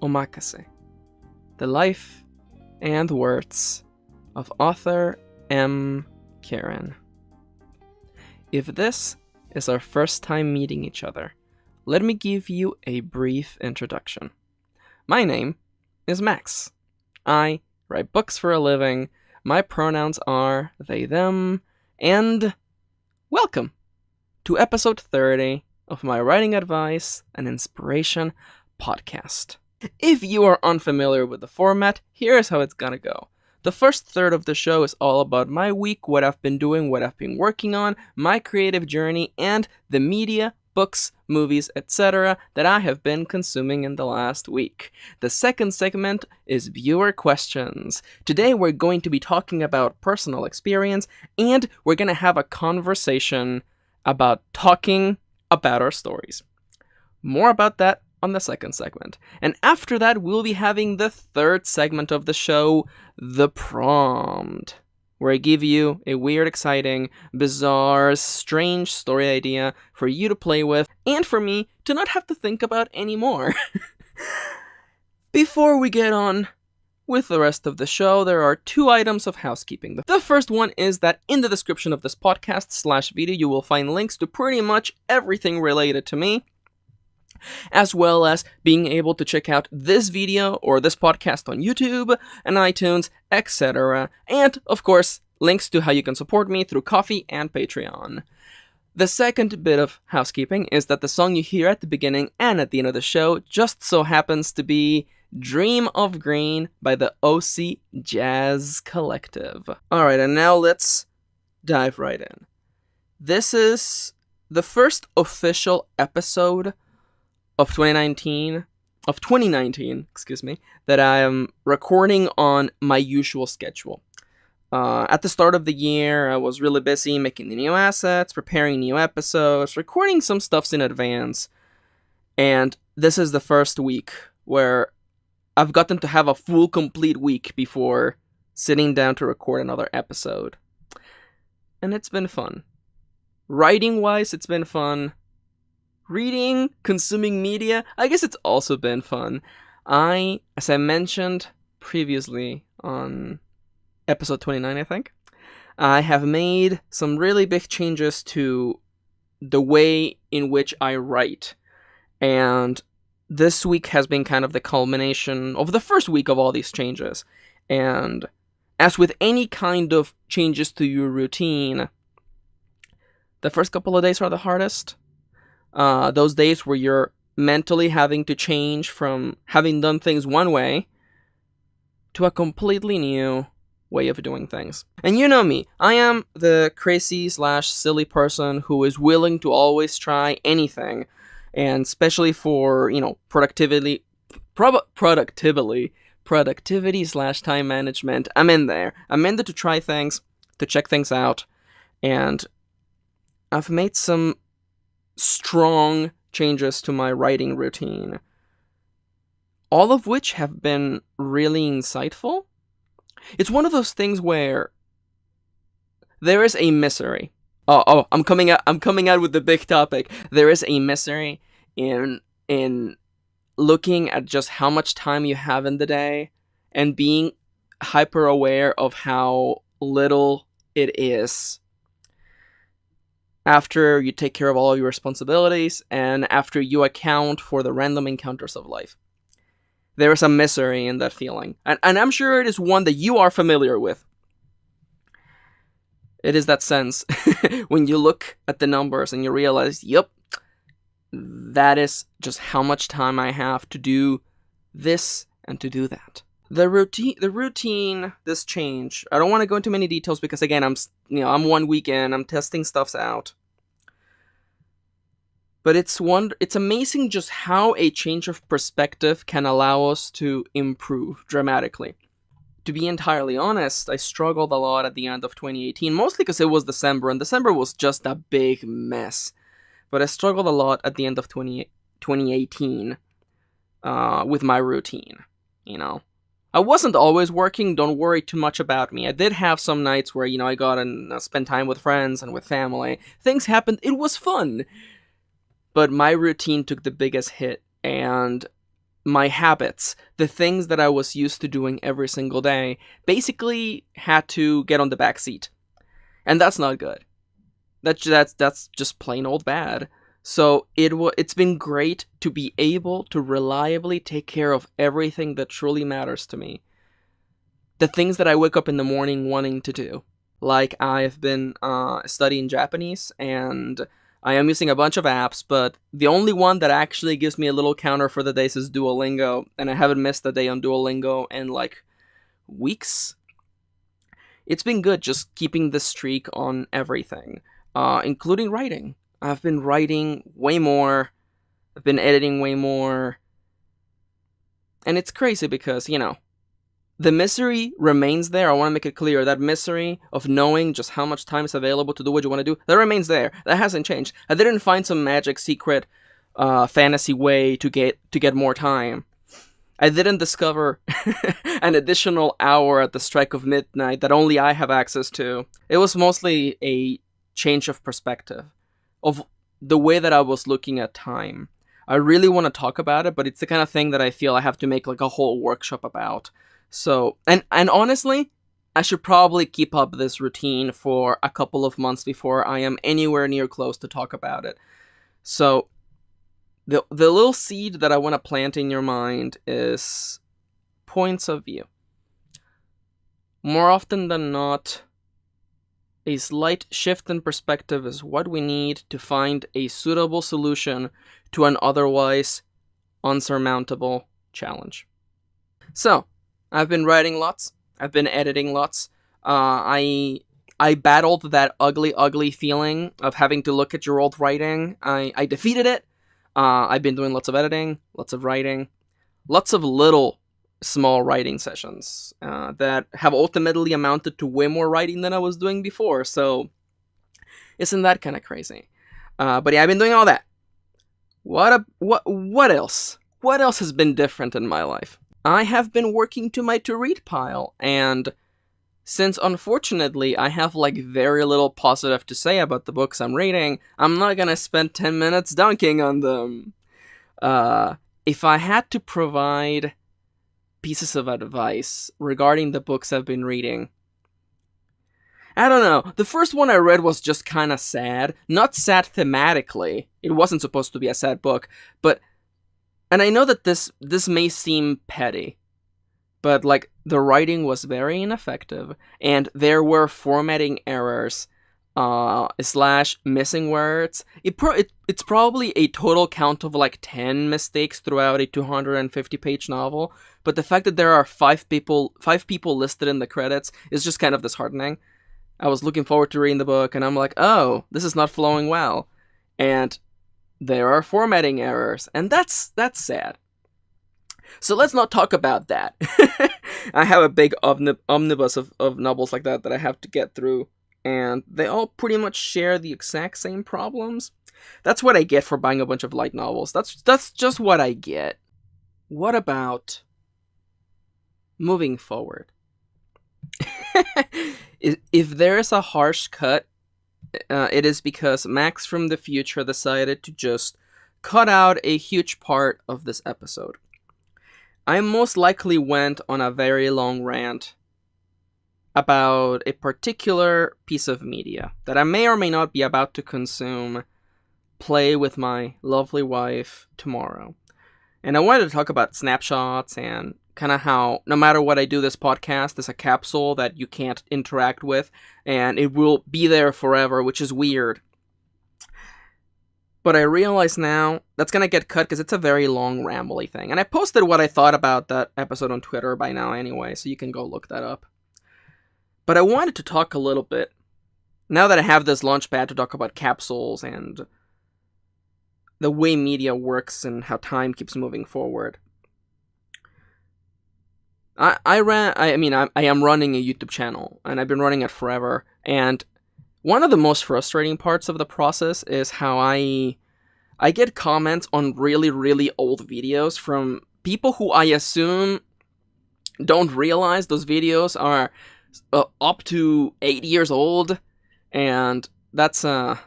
Omakase, the life and words of author M. Karen. If this is our first time meeting each other, let me give you a brief introduction. My name is Max. I write books for a living. My pronouns are they, them, and welcome to episode 30 of my writing advice and inspiration podcast. If you are unfamiliar with the format, here's how it's gonna go. The first third of the show is all about my week, what I've been doing, what I've been working on, my creative journey, and the media, books, movies, etc. that I have been consuming in the last week. The second segment is viewer questions. Today we're going to be talking about personal experience, and we're gonna have a conversation about talking about our stories. More about that on the second segment. And after that, we'll be having the third segment of the show, the prompt, where I give you a weird, exciting, bizarre, strange story idea for you to play with, and for me to not have to think about anymore. Before we get on with the rest of the show, there are 2 items of housekeeping. The first one is that in the description of this podcast/video, you will find links to pretty much everything related to me, as well as being able to check out this video or this podcast on YouTube and iTunes, etc. And, of course, links to how you can support me through Ko-fi and Patreon. The second bit of housekeeping is that the song you hear at the beginning and at the end of the show just so happens to be Dream of Green by the OC Jazz Collective. Alright, and now let's dive right in. This is the first official episode of 2019, that I am recording on my usual schedule. At the start of the year, I was really busy making the new assets, preparing new episodes, recording some stuffs in advance, and this is the first week where I've gotten to have a full, complete week before sitting down to record another episode. And it's been fun. Writing-wise, it's been fun. Reading, consuming media, I guess it's also been fun. As I mentioned previously on episode 29, I think, I have made some really big changes to the way in which I write. And this week has been kind of the culmination of the first week of all these changes. And as with any kind of changes to your routine, the first couple of days are the hardest. Those days where you're mentally having to change from having done things one way to a completely new way of doing things. And you know me, I am the crazy/silly person who is willing to always try anything, and especially for, productivity/time management. I'm in there to try things, to check things out, and I've made some strong changes to my writing routine, all of which have been really insightful. It's one of those things where there is a misery. I'm coming out with the big topic. There is a misery in looking at just how much time you have in the day and being hyper aware of how little it is after you take care of all of your responsibilities and after you account for the random encounters of life. There is a misery in that feeling. And I'm sure it is one that you are familiar with. It is that sense when you look at the numbers and you realize, yep, that is just how much time I have to do this and to do that. The routine, this change, I don't want to go into many details because, again, I'm 1 week in, I'm testing stuff out. But it's amazing just how a change of perspective can allow us to improve dramatically. To be entirely honest, I struggled a lot at the end of 2018, mostly because it was December, and December was just a big mess. But I struggled a lot at the end of 2018 with my routine, I wasn't always working, don't worry too much about me. I did have some nights where, I got and spent time with friends and with family. Things happened, it was fun. But my routine took the biggest hit, and my habits, the things that I was used to doing every single day, basically had to get on the back seat. And that's not good. That's just plain old bad. So it's been great to be able to reliably take care of everything that truly matters to me. The things that I wake up in the morning wanting to do. Like, I've been studying Japanese, and I am using a bunch of apps, but the only one that actually gives me a little counter for the days is Duolingo, and I haven't missed a day on Duolingo in, like, weeks. It's been good just keeping the streak on everything, including writing. I've been writing way more, I've been editing way more, and it's crazy because, the misery remains there. I want to make it clear, that misery of knowing just how much time is available to do what you want to do, that remains there. That hasn't changed. I didn't find some magic secret fantasy way to get more time. I didn't discover an additional hour at the strike of midnight that only I have access to. It was mostly a change of perspective of the way that I was looking at time. I really want to talk about it, but it's the kind of thing that I feel I have to make like a whole workshop about. So, and honestly, I should probably keep up this routine for a couple of months before I am anywhere near close to talk about it. So, the little seed that I want to plant in your mind is points of view. More often than not, a slight shift in perspective is what we need to find a suitable solution to an otherwise unsurmountable challenge. So, I've been writing lots. I've been editing lots. I battled that ugly feeling of having to look at your old writing. I defeated it. I've been doing lots of editing, lots of writing, lots of little small writing sessions that have ultimately amounted to way more writing than I was doing before. So, isn't that kind of crazy? But yeah, I've been doing all that. What else? What else has been different in my life? I have been working to my to-read pile, and since unfortunately I have like very little positive to say about the books I'm reading, I'm not gonna spend 10 minutes dunking on them. If I had to provide pieces of advice regarding the books I've been reading, I don't know. The first one I read was just kind of sad. Not sad thematically. It wasn't supposed to be a sad book, but... And I know that this may seem petty, but like the writing was very ineffective, and there were formatting errors, / missing words. It's probably a total count of like 10 mistakes throughout a 250-page novel, but the fact that there are 5 people listed in the credits is just kind of disheartening. I was looking forward to reading the book, and I'm like, oh, this is not flowing well, and there are formatting errors, and that's sad. So let's not talk about that. I have a big omnibus of novels like that I have to get through, and they all pretty much share the exact same problems. That's what I get for buying a bunch of light novels. That's just what I get. What about moving forward? If there is a harsh cut, it is because Max from the future decided to just cut out a huge part of this episode. I most likely went on a very long rant about a particular piece of media that I may or may not be about to play with my lovely wife tomorrow. And I wanted to talk about snapshots and kind of how no matter what I do, this podcast is a capsule that you can't interact with, and it will be there forever, which is weird. But I realize now that's going to get cut because it's a very long, rambly thing. And I posted what I thought about that episode on Twitter by now anyway, so you can go look that up. But I wanted to talk a little bit, now that I have this launchpad to talk about capsules and the way media works and how time keeps moving forward. I am running a YouTube channel, and I've been running it forever, and one of the most frustrating parts of the process is how I get comments on really, really old videos from people who I assume don't realize those videos are up to 8 years old, and that's, no,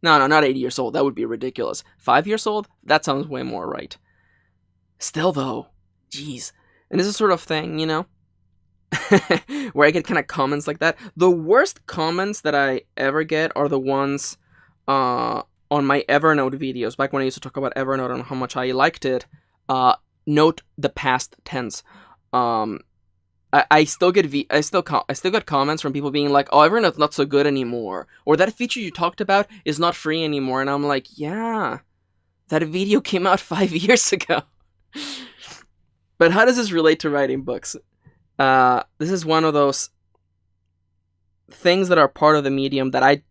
not 8 years old, that would be ridiculous. 5 years old? That sounds way more right. Still though, jeez. And this is sort of thing, where I get kind of comments like that. The worst comments that I ever get are the ones on my Evernote videos, back when I used to talk about Evernote and how much I liked it. Note the past tense. I still get I still get comments from people being like, "Oh, Evernote's not so good anymore," or "That feature you talked about is not free anymore," and I'm like, "Yeah, that video came out 5 years ago." But how does this relate to writing books? This is one of those things that are part of the medium that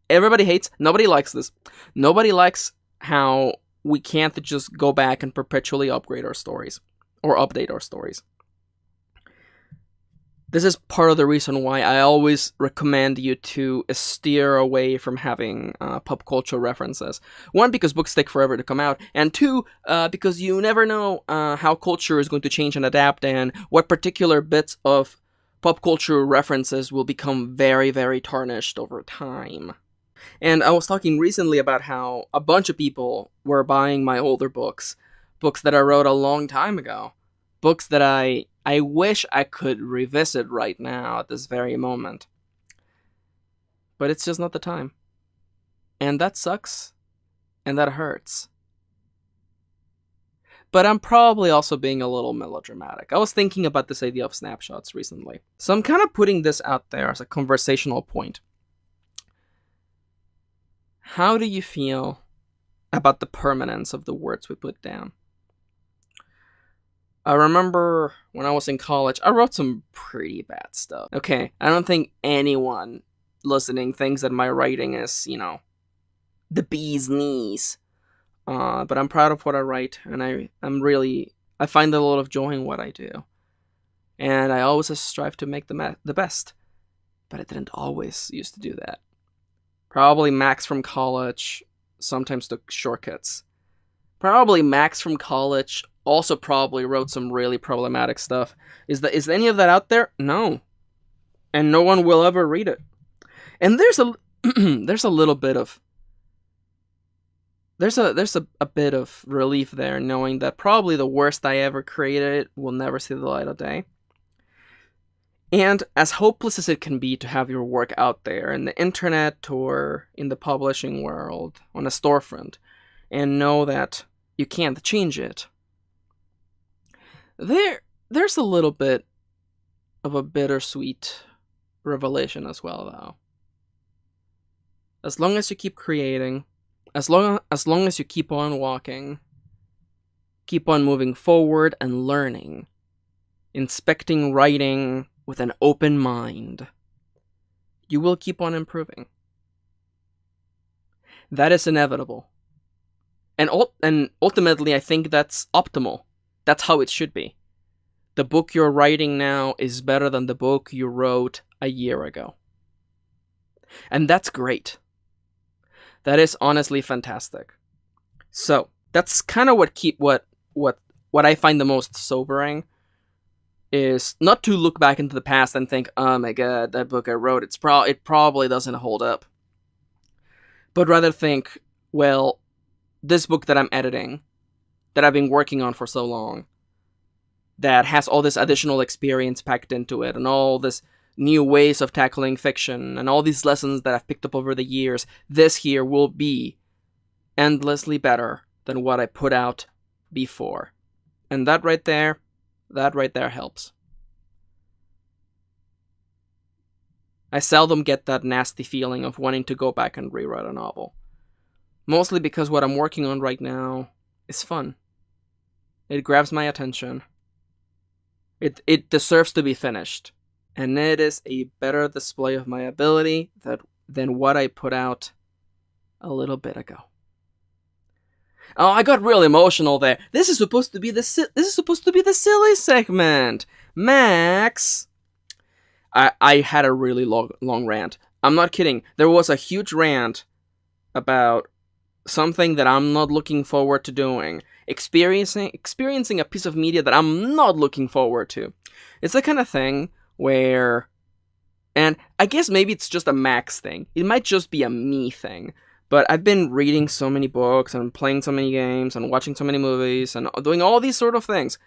everybody hates. Nobody likes this. Nobody likes how we can't just go back and perpetually upgrade our stories or update our stories. This is part of the reason why I always recommend you to steer away from having pop culture references. One, because books take forever to come out, and two, because you never know how culture is going to change and adapt, and what particular bits of pop culture references will become very, very tarnished over time. And I was talking recently about how a bunch of people were buying my older books that I wrote a long time ago, books that I wish I could revisit right now at this very moment. But it's just not the time. And that sucks. And that hurts. But I'm probably also being a little melodramatic. I was thinking about this idea of snapshots recently. So I'm kind of putting this out there as a conversational point. How do you feel about the permanence of the words we put down? I remember when I was in college, I wrote some pretty bad stuff. Okay, I don't think anyone listening thinks that my writing is, the bee's knees. But I'm proud of what I write, and I find a lot of joy in what I do. And I always strive to make the best. But I didn't always used to do that. Probably Max from college sometimes took shortcuts. Probably Max from college also probably wrote some really problematic stuff. Is any of that out there? No. And no one will ever read it. And there's a little bit of there's a bit of relief there, knowing that probably the worst I ever created will never see the light of day. And as hopeless as it can be to have your work out there in the internet or in the publishing world on a storefront, and know that you can't change it, there's a little bit of a bittersweet revelation as well, though. As long as you keep creating, as long as you keep on walking, keep on moving forward and learning, inspecting writing with an open mind, you will keep on improving. That is inevitable. And ultimately, I think that's optimal. That's how it should be. The book you're writing now is better than the book you wrote a year ago. And that's great. That is honestly fantastic. So, that's kind of what I find the most sobering, is not to look back into the past and think, "Oh my god, that book I wrote, it probably doesn't hold up." But rather think, well, this book that I'm editing, that I've been working on for so long, that has all this additional experience packed into it, and all this new ways of tackling fiction, and all these lessons that I've picked up over the years, this here will be endlessly better than what I put out before. And that right there helps. I seldom get that nasty feeling of wanting to go back and rewrite a novel. Mostly because what I'm working on right now is fun. It grabs my attention. It deserves to be finished. And it is a better display of my ability than what I put out a little bit ago. Oh, I got real emotional there. This is supposed to be the silly segment. Max, I had a really long rant. I'm not kidding. There was a huge rant about something that I'm not looking forward to doing. Experiencing a piece of media that I'm not looking forward to. It's the kind of thing where, and I guess maybe it's just a Max thing. It might just be a me thing. But I've been reading so many books and playing so many games and watching so many movies and doing all these sort of things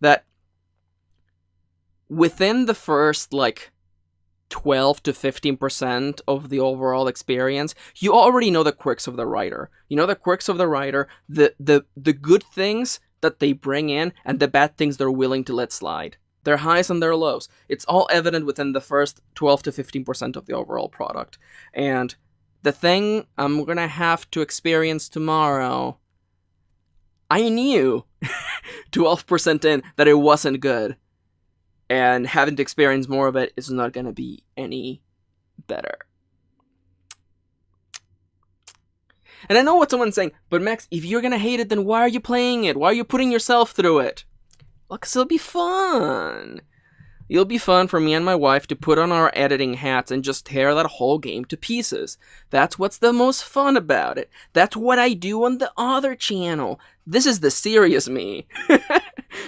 that within the first, 12 to 15% of the overall experience, you already know the quirks of the writer. You know the quirks of the writer, the good things that they bring in, and the bad things they're willing to let slide. Their highs and their lows. It's all evident within the first 12 to 15% of the overall product. And the thing I'm gonna have to experience tomorrow, I knew 12% in that it wasn't good. And having to experience more of it is not going to be any better. And I know what someone's saying, but Max, if you're going to hate it, then why are you playing it? Why are you putting yourself through it? Well, because it'll be fun. It'll be fun for me and my wife to put on our editing hats and just tear that whole game to pieces. That's what's the most fun about it. That's what I do on the other channel. This is the serious me.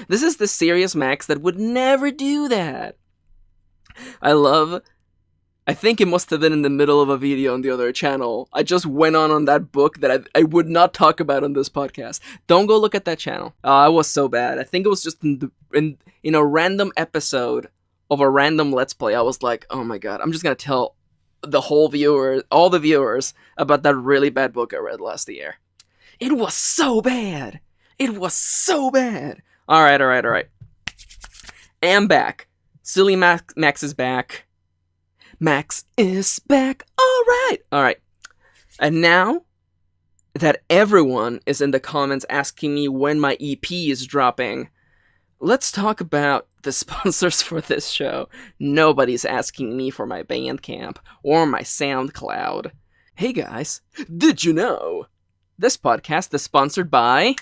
This is the serious Max that would never do that. I think it must have been in the middle of a video on the other channel. I just went on that book that I would not talk about on this podcast. Don't go look at that channel. I was so bad. I think it was just in a random episode of a random Let's Play. I was like, oh my god, I'm just going to tell all the viewers about that really bad book I read last year. It was so bad. It was so bad. All right. I'm back. Silly Max is back. Max is back. All right. And now that everyone is in the comments asking me when my EP is dropping, let's talk about the sponsors for this show. Nobody's asking me for my Bandcamp or my SoundCloud. Hey guys, did you know? This podcast is sponsored by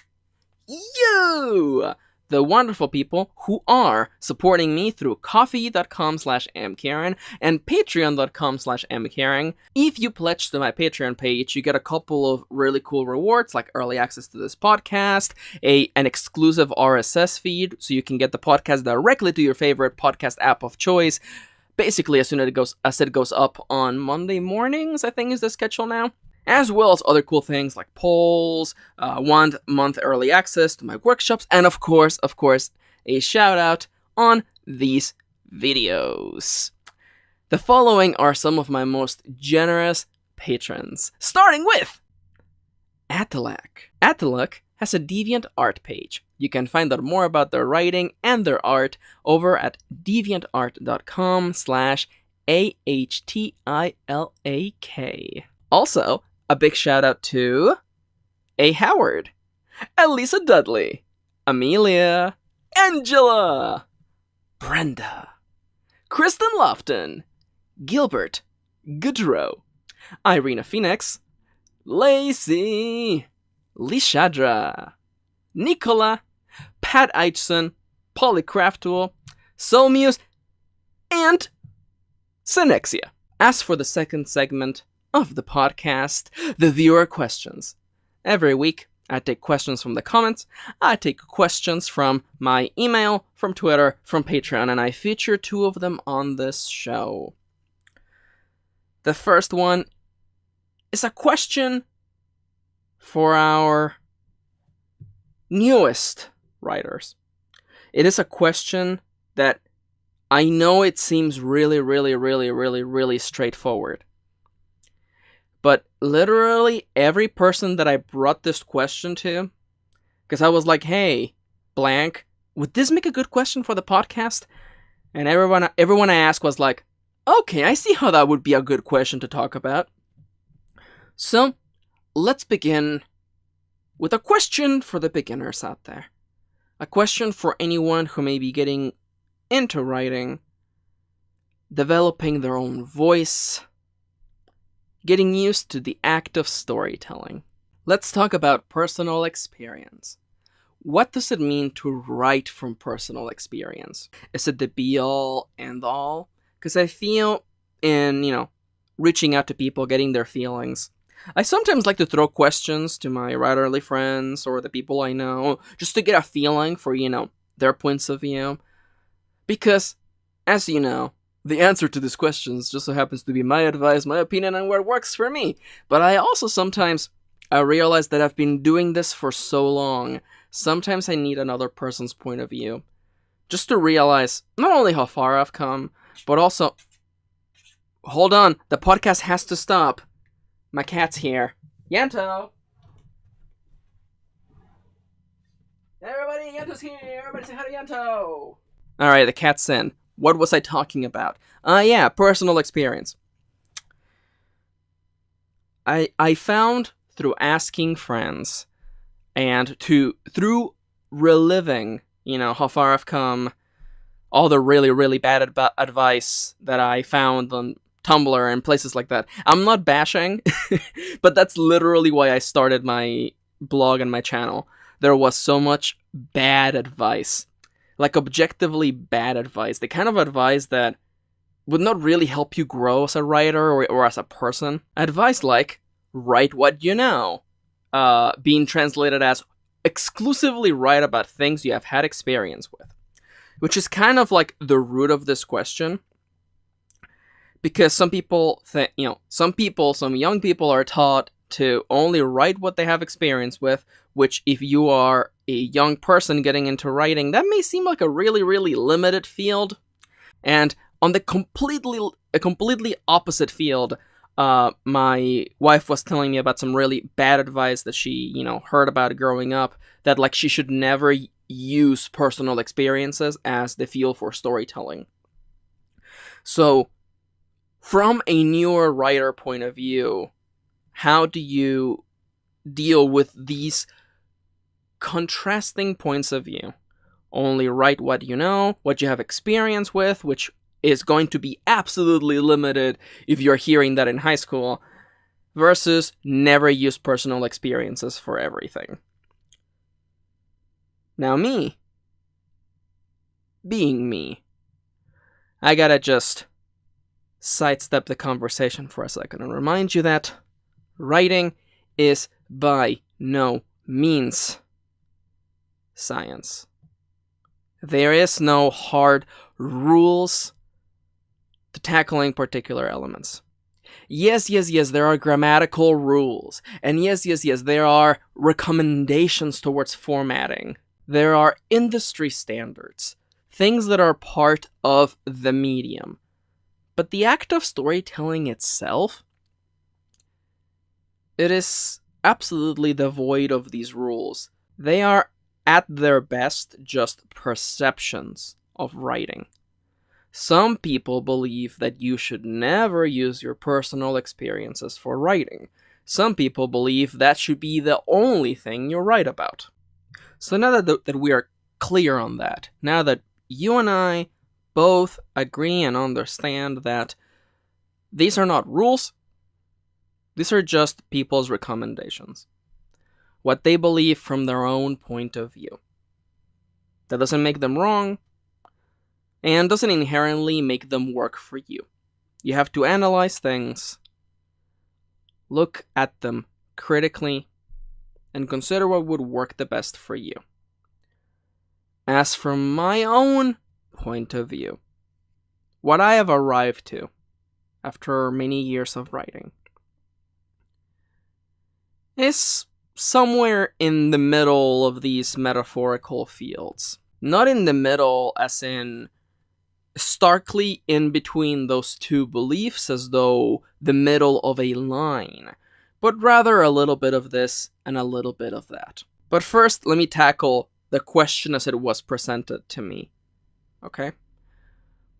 you! The wonderful people who are supporting me through coffee.com/mkaren and patreon.com/mkaren. If you pledge to my Patreon page, you get a couple of really cool rewards, like early access to this podcast, an exclusive RSS feed, so you can get the podcast directly to your favorite podcast app of choice, basically as soon as it goes up on Monday mornings, I think is the schedule now. As well as other cool things like polls, 1 month early access to my workshops, and of course, a shout out on these videos. The following are some of my most generous patrons, starting with Atalak. Atalak has a DeviantArt page. You can find out more about their writing and their art over at deviantart.com/AHTILAK. Also, a big shout out to A. Howard, Elisa Dudley, Amelia, Angela, Brenda, Kristen Lofton, Gilbert, Goodrow, Irina Phoenix, Lacey, Lishadra, Nicola, Pat Eichson, Polly Craftool, Soulmuse, and Synexia. As for the second segment of the podcast, the viewer questions. Every week, I take questions from the comments, I take questions from my email, from Twitter, from Patreon, and I feature 2 of them on this show. The first one is a question for our newest writers. It is a question that I know it seems really straightforward. But literally every person that I brought this question to, because I was like, hey, blank, would this make a good question for the podcast? And everyone I asked was like, okay, I see how that would be a good question to talk about. So, let's begin with a question for the beginners out there. A question for anyone who may be getting into writing, developing their own voice, getting used to the act of storytelling. Let's talk about personal experience. What does it mean to write from personal experience? Is it the be-all, end-all? Because I feel in, reaching out to people, getting their feelings, I sometimes like to throw questions to my writerly friends or the people I know, just to get a feeling for, their points of view. Because, as you know, the answer to these questions just so happens to be my advice, my opinion, and what works for me. But I also sometimes I realize that I've been doing this for so long. Sometimes I need another person's point of view. Just to realize not only how far I've come, but also... Hold on, the podcast has to stop. My cat's here. Yanto! Everybody, Yanto's here! Everybody say hi to Yanto! Alright, the cat's in. What was I talking about? Yeah, personal experience. I found through asking friends and through reliving, how far I've come, all the really, really bad advice that I found on Tumblr and places like that. I'm not bashing, but that's literally why I started my blog and my channel. There was so much bad advice. Like, objectively bad advice. The kind of advice that would not really help you grow as a writer or as a person. Advice like, write what you know. Being translated as, exclusively write about things you have had experience with. Which is kind of like the root of this question. Because some people think, some young people are taught to only write what they have experience with, which if you are a young person getting into writing, that may seem like a really, really limited field. And on the completely opposite field, my wife was telling me about some really bad advice that she, heard about growing up, that like she should never use personal experiences as the field for storytelling. So, from a newer writer point of view, how do you deal with these contrasting points of view? Only write what you know, what you have experience with, which is going to be absolutely limited if you're hearing that in high school, versus never use personal experiences for everything. Now me, being me, I gotta just sidestep the conversation for a second and remind you that writing is by no means science. There is no hard rules to tackling particular elements. Yes, there are grammatical rules. And yes, there are recommendations towards formatting. There are industry standards, things that are part of the medium. But the act of storytelling itself, it is absolutely devoid of these rules. They are, at their best, just perceptions of writing. Some people believe that you should never use your personal experiences for writing. Some people believe that should be the only thing you write about. So now that we are clear on that, now that you and I both agree and understand that these are not rules, these are just people's recommendations. What they believe from their own point of view. That doesn't make them wrong, and doesn't inherently make them work for you. You have to analyze things, look at them critically, and consider what would work the best for you. As from my own point of view, what I have arrived to after many years of writing is somewhere in the middle of these metaphorical fields. Not in the middle as in starkly in between those two beliefs as though the middle of a line, but rather a little bit of this and a little bit of that. But first, let me tackle the question as it was presented to me. Okay?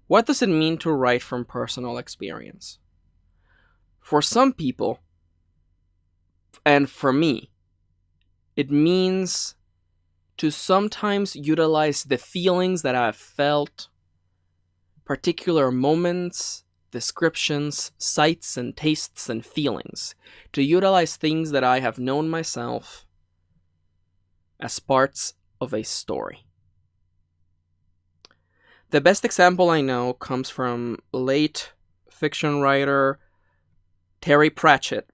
What does it mean to write from personal experience? For some people, and for me, it means to sometimes utilize the feelings that I've felt, particular moments, descriptions, sights and tastes and feelings, to utilize things that I have known myself as parts of a story. The best example I know comes from late fiction writer Terry Pratchett.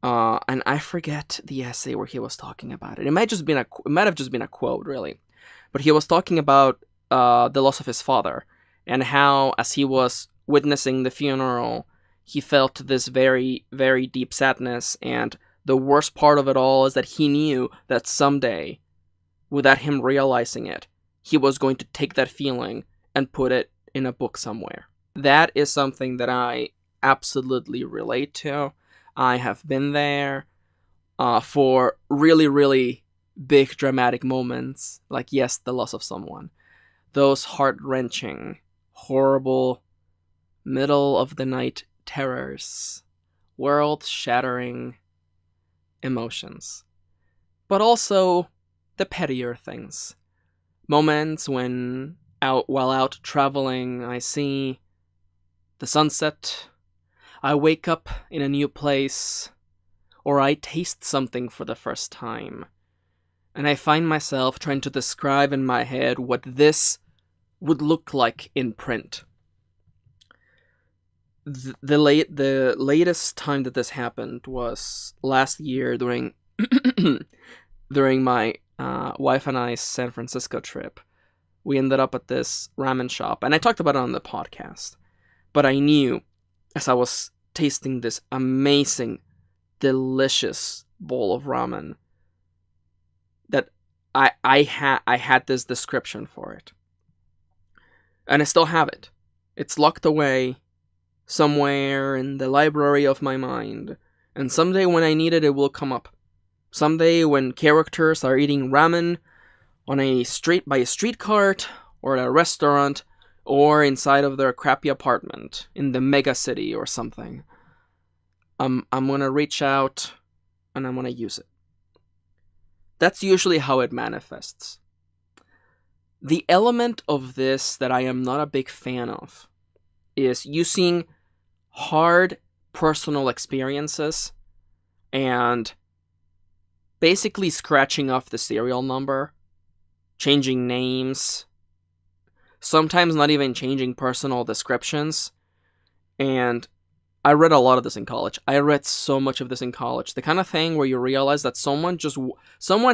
And I forget the essay where he was talking about it. It might have just been a quote, really. But he was talking about the loss of his father. and how, as he was witnessing the funeral, he felt this very, very deep sadness, and the worst part of it all is that he knew that someday, without him realizing it, he was going to take that feeling and put it in a book somewhere. That is something that I absolutely relate to. I have been there for really, really big dramatic moments, like, yes, the loss of someone. Those heart-wrenching, horrible, middle-of-the-night terrors, world-shattering emotions. But also the pettier things. Moments when, while out traveling, I see the sunset, I wake up in a new place, or I taste something for the first time, and I find myself trying to describe in my head what this would look like in print. The latest time that this happened was last year during during my wife and I's San Francisco trip. We ended up at this ramen shop, and I talked about it on the podcast. But I knew, as I was tasting this amazing, delicious bowl of ramen, that I had this description for it. And I still have it. It's locked away somewhere in the library of my mind, and someday when I need it, it will come up. Someday when characters are eating ramen on by a street cart, or at a restaurant, or inside of their crappy apartment in the mega city or something, I'm gonna reach out and I'm gonna use it. That's usually how it manifests. The element of this that I am not a big fan of is using hard personal experiences and basically scratching off the serial number, changing names, sometimes not even changing personal descriptions. And I read a lot of this in college. I read so much of this in college. The kind of thing where you realize that someone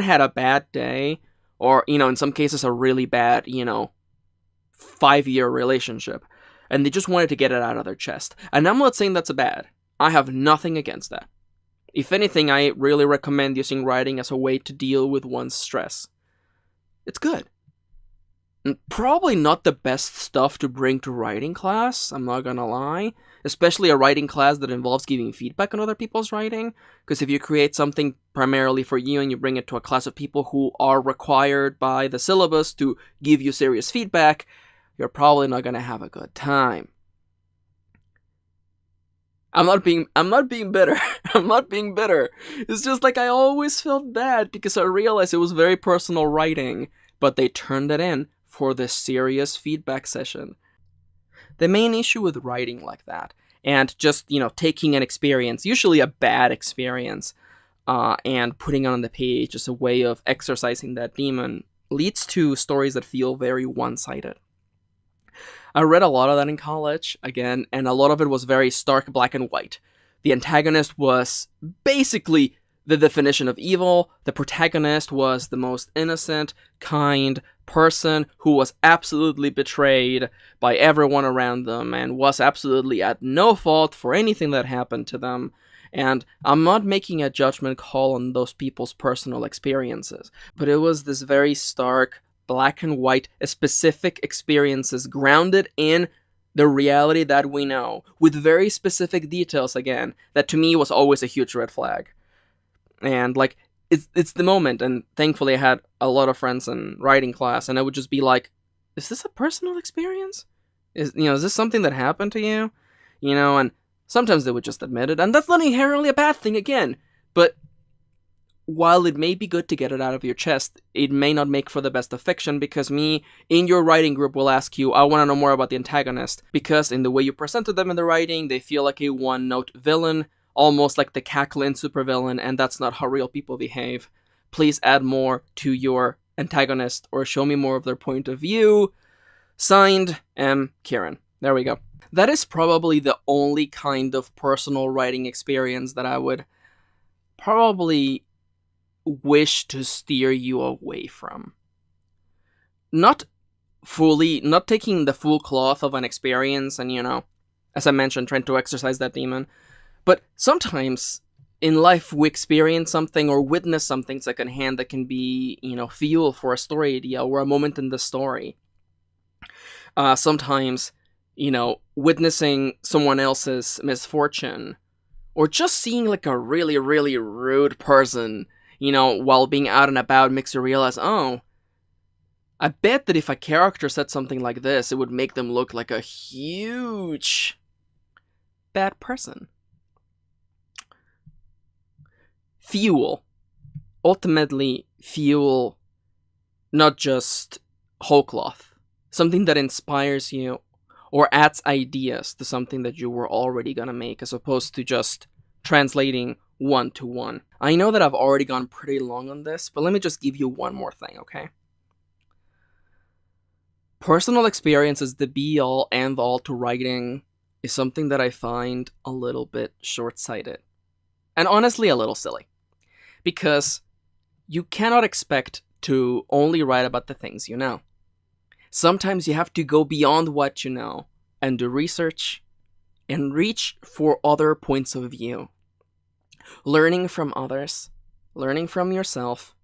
had a bad day, or, in some cases a really bad, 5-year relationship, and they just wanted to get it out of their chest. And I'm not saying that's bad. I have nothing against that. If anything, I really recommend using writing as a way to deal with one's stress. It's good. And probably not the best stuff to bring to writing class, I'm not gonna lie. Especially a writing class that involves giving feedback on other people's writing. Because if you create something primarily for you and you bring it to a class of people who are required by the syllabus to give you serious feedback, you're probably not gonna have a good time. I'm not being bitter. I'm not being bitter. It's just like I always felt bad because I realized it was very personal writing, but they turned it in for this serious feedback session. The main issue with writing like that, and just, taking an experience, usually a bad experience, and putting it on the page as a way of exercising that demon, leads to stories that feel very one-sided. I read a lot of that in college, again, and a lot of it was very stark black and white. The antagonist was basically the definition of evil. The protagonist was the most innocent, kind person who was absolutely betrayed by everyone around them and was absolutely at no fault for anything that happened to them. And I'm not making a judgment call on those people's personal experiences, but it was this very stark, black and white, specific experiences grounded in the reality that we know, with very specific details, again, that to me was always a huge red flag. And, it's the moment, and thankfully I had a lot of friends in writing class, and I would just be like, is this a personal experience? Is this something that happened to you? And sometimes they would just admit it, and that's not inherently a bad thing, again, but while it may be good to get it out of your chest, it may not make for the best of fiction, because me, in your writing group, will ask you, I want to know more about the antagonist, because in the way you presented them in the writing, they feel like a one-note villain, almost like the cackling supervillain, and that's not how real people behave. Please add more to your antagonist, or show me more of their point of view. Signed, M. Kieran. There we go. That is probably the only kind of personal writing experience that I would probably wish to steer you away from. Not not taking the full cloth of an experience and, as I mentioned, trying to exercise that demon. But sometimes in life we experience something or witness something secondhand that can be, fuel for a story idea or a moment in the story. Sometimes, witnessing someone else's misfortune, or just seeing like a really, really rude person, while being out and about makes you realize, oh, I bet that if a character said something like this, it would make them look like a huge bad person. Fuel. Ultimately, fuel, not just whole cloth. Something that inspires you or adds ideas to something that you were already gonna make, as opposed to just translating one to one. I know that I've already gone pretty long on this, but let me just give you one more thing, okay? Personal experience is the be-all and all to writing is something that I find a little bit short-sighted. And honestly, a little silly. Because you cannot expect to only write about the things you know. Sometimes you have to go beyond what you know and do research and reach for other points of view. Learning from others, learning from yourself.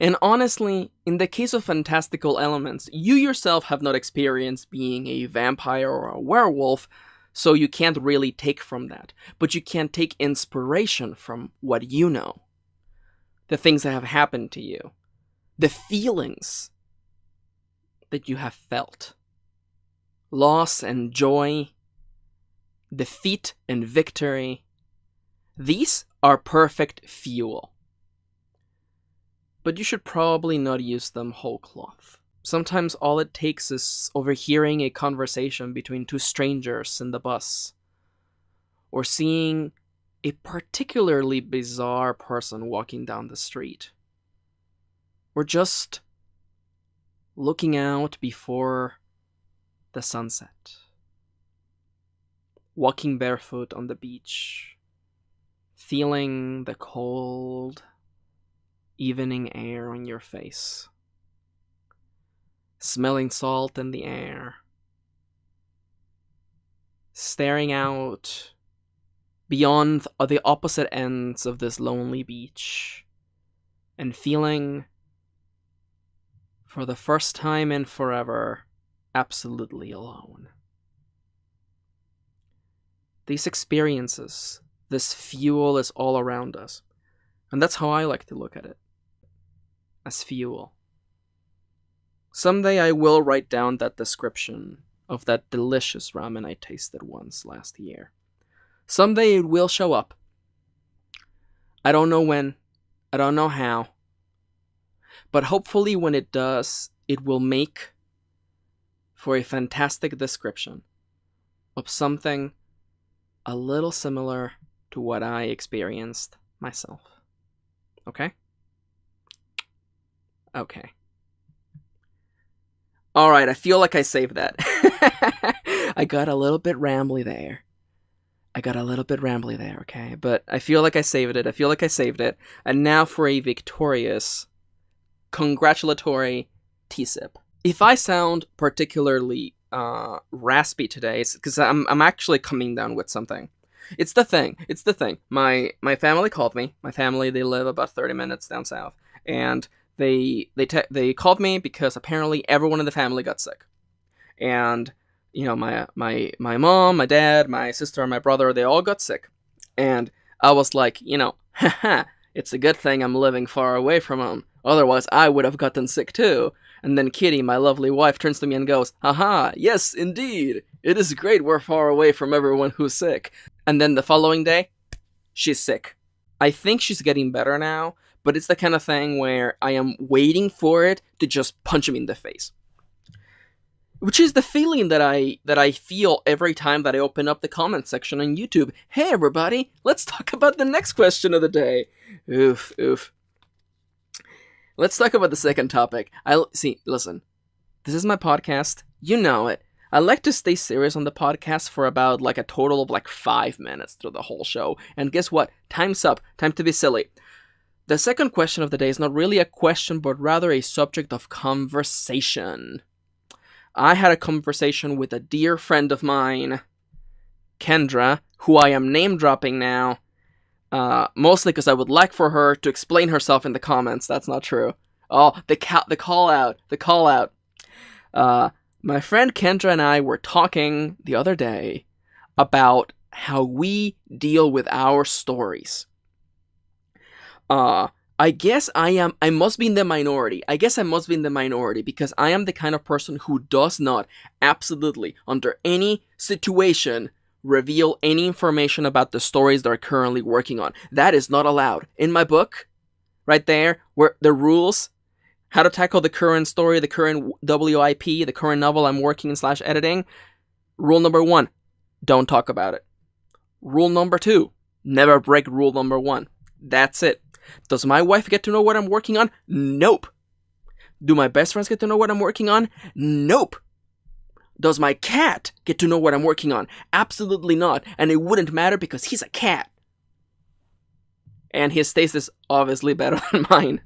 And honestly, in the case of fantastical elements, you yourself have not experienced being a vampire or a werewolf, so you can't really take from that. But you can take inspiration from what you know. The things that have happened to you. The feelings that you have felt. Loss and joy. Defeat and victory. These are perfect fuel. But you should probably not use them whole cloth. Sometimes all it takes is overhearing a conversation between two strangers in the bus, or seeing a particularly bizarre person walking down the street, or just looking out before the sunset, walking barefoot on the beach, feeling the cold evening air on your face, smelling salt in the air, staring out beyond the opposite ends of this lonely beach, and feeling, for the first time in forever, absolutely alone. These experiences, this fuel is all around us, and that's how I like to look at it. As fuel. Someday I will write down that description of that delicious ramen I tasted once last year. Someday it will show up. I don't know when, I don't know how, but hopefully when it does, it will make for a fantastic description of something a little similar to what I experienced myself. Okay? Okay. Alright, I feel like I saved that. I got a little bit rambly there. Okay? But I feel like I saved it. And now for a victorious, congratulatory tea-sip. If I sound particularly raspy today, it's because I'm actually coming down with something. It's the thing. My family called me. My family, they live about 30 minutes down south. And they called me because apparently everyone in the family got sick. And, my mom, my dad, my sister, and my brother, they all got sick. And I was like, haha, it's a good thing I'm living far away from them. Otherwise, I would have gotten sick too. And then Kitty, my lovely wife, turns to me and goes, haha, yes, indeed. It is great we're far away from everyone who's sick. And then the following day, she's sick. I think she's getting better now, but it's the kind of thing where I am waiting for it to just punch him in the face. Which is the feeling that I feel every time that I open up the comment section on YouTube. Hey everybody, let's talk about the next question of the day. Oof. Let's talk about the second topic. Listen, this is my podcast. You know it. I like to stay serious on the podcast for about a total of 5 minutes through the whole show. And guess what? Time's up. Time to be silly. The second question of the day is not really a question, but rather a subject of conversation. I had a conversation with a dear friend of mine, Kendra, who I am name dropping now, mostly because I would like for her to explain herself in the comments. That's not true. Oh, the call out. My friend Kendra and I were talking the other day about how we deal with our stories. I guess I must be in the minority. I guess I must be in the minority because I am the kind of person who does not, absolutely, under any situation, reveal any information about the stories they're currently working on. That is not allowed. In my book, right there, where the rules, how to tackle the current story, the current WIP, the current novel I'm working / editing, rule number 1, don't talk about it. Rule number 2, never break rule number 1. That's it. Does my wife get to know what I'm working on? Nope. Do my best friends get to know what I'm working on? Nope. Does my cat get to know what I'm working on? Absolutely not. And it wouldn't matter because he's a cat. And his taste is obviously better than mine.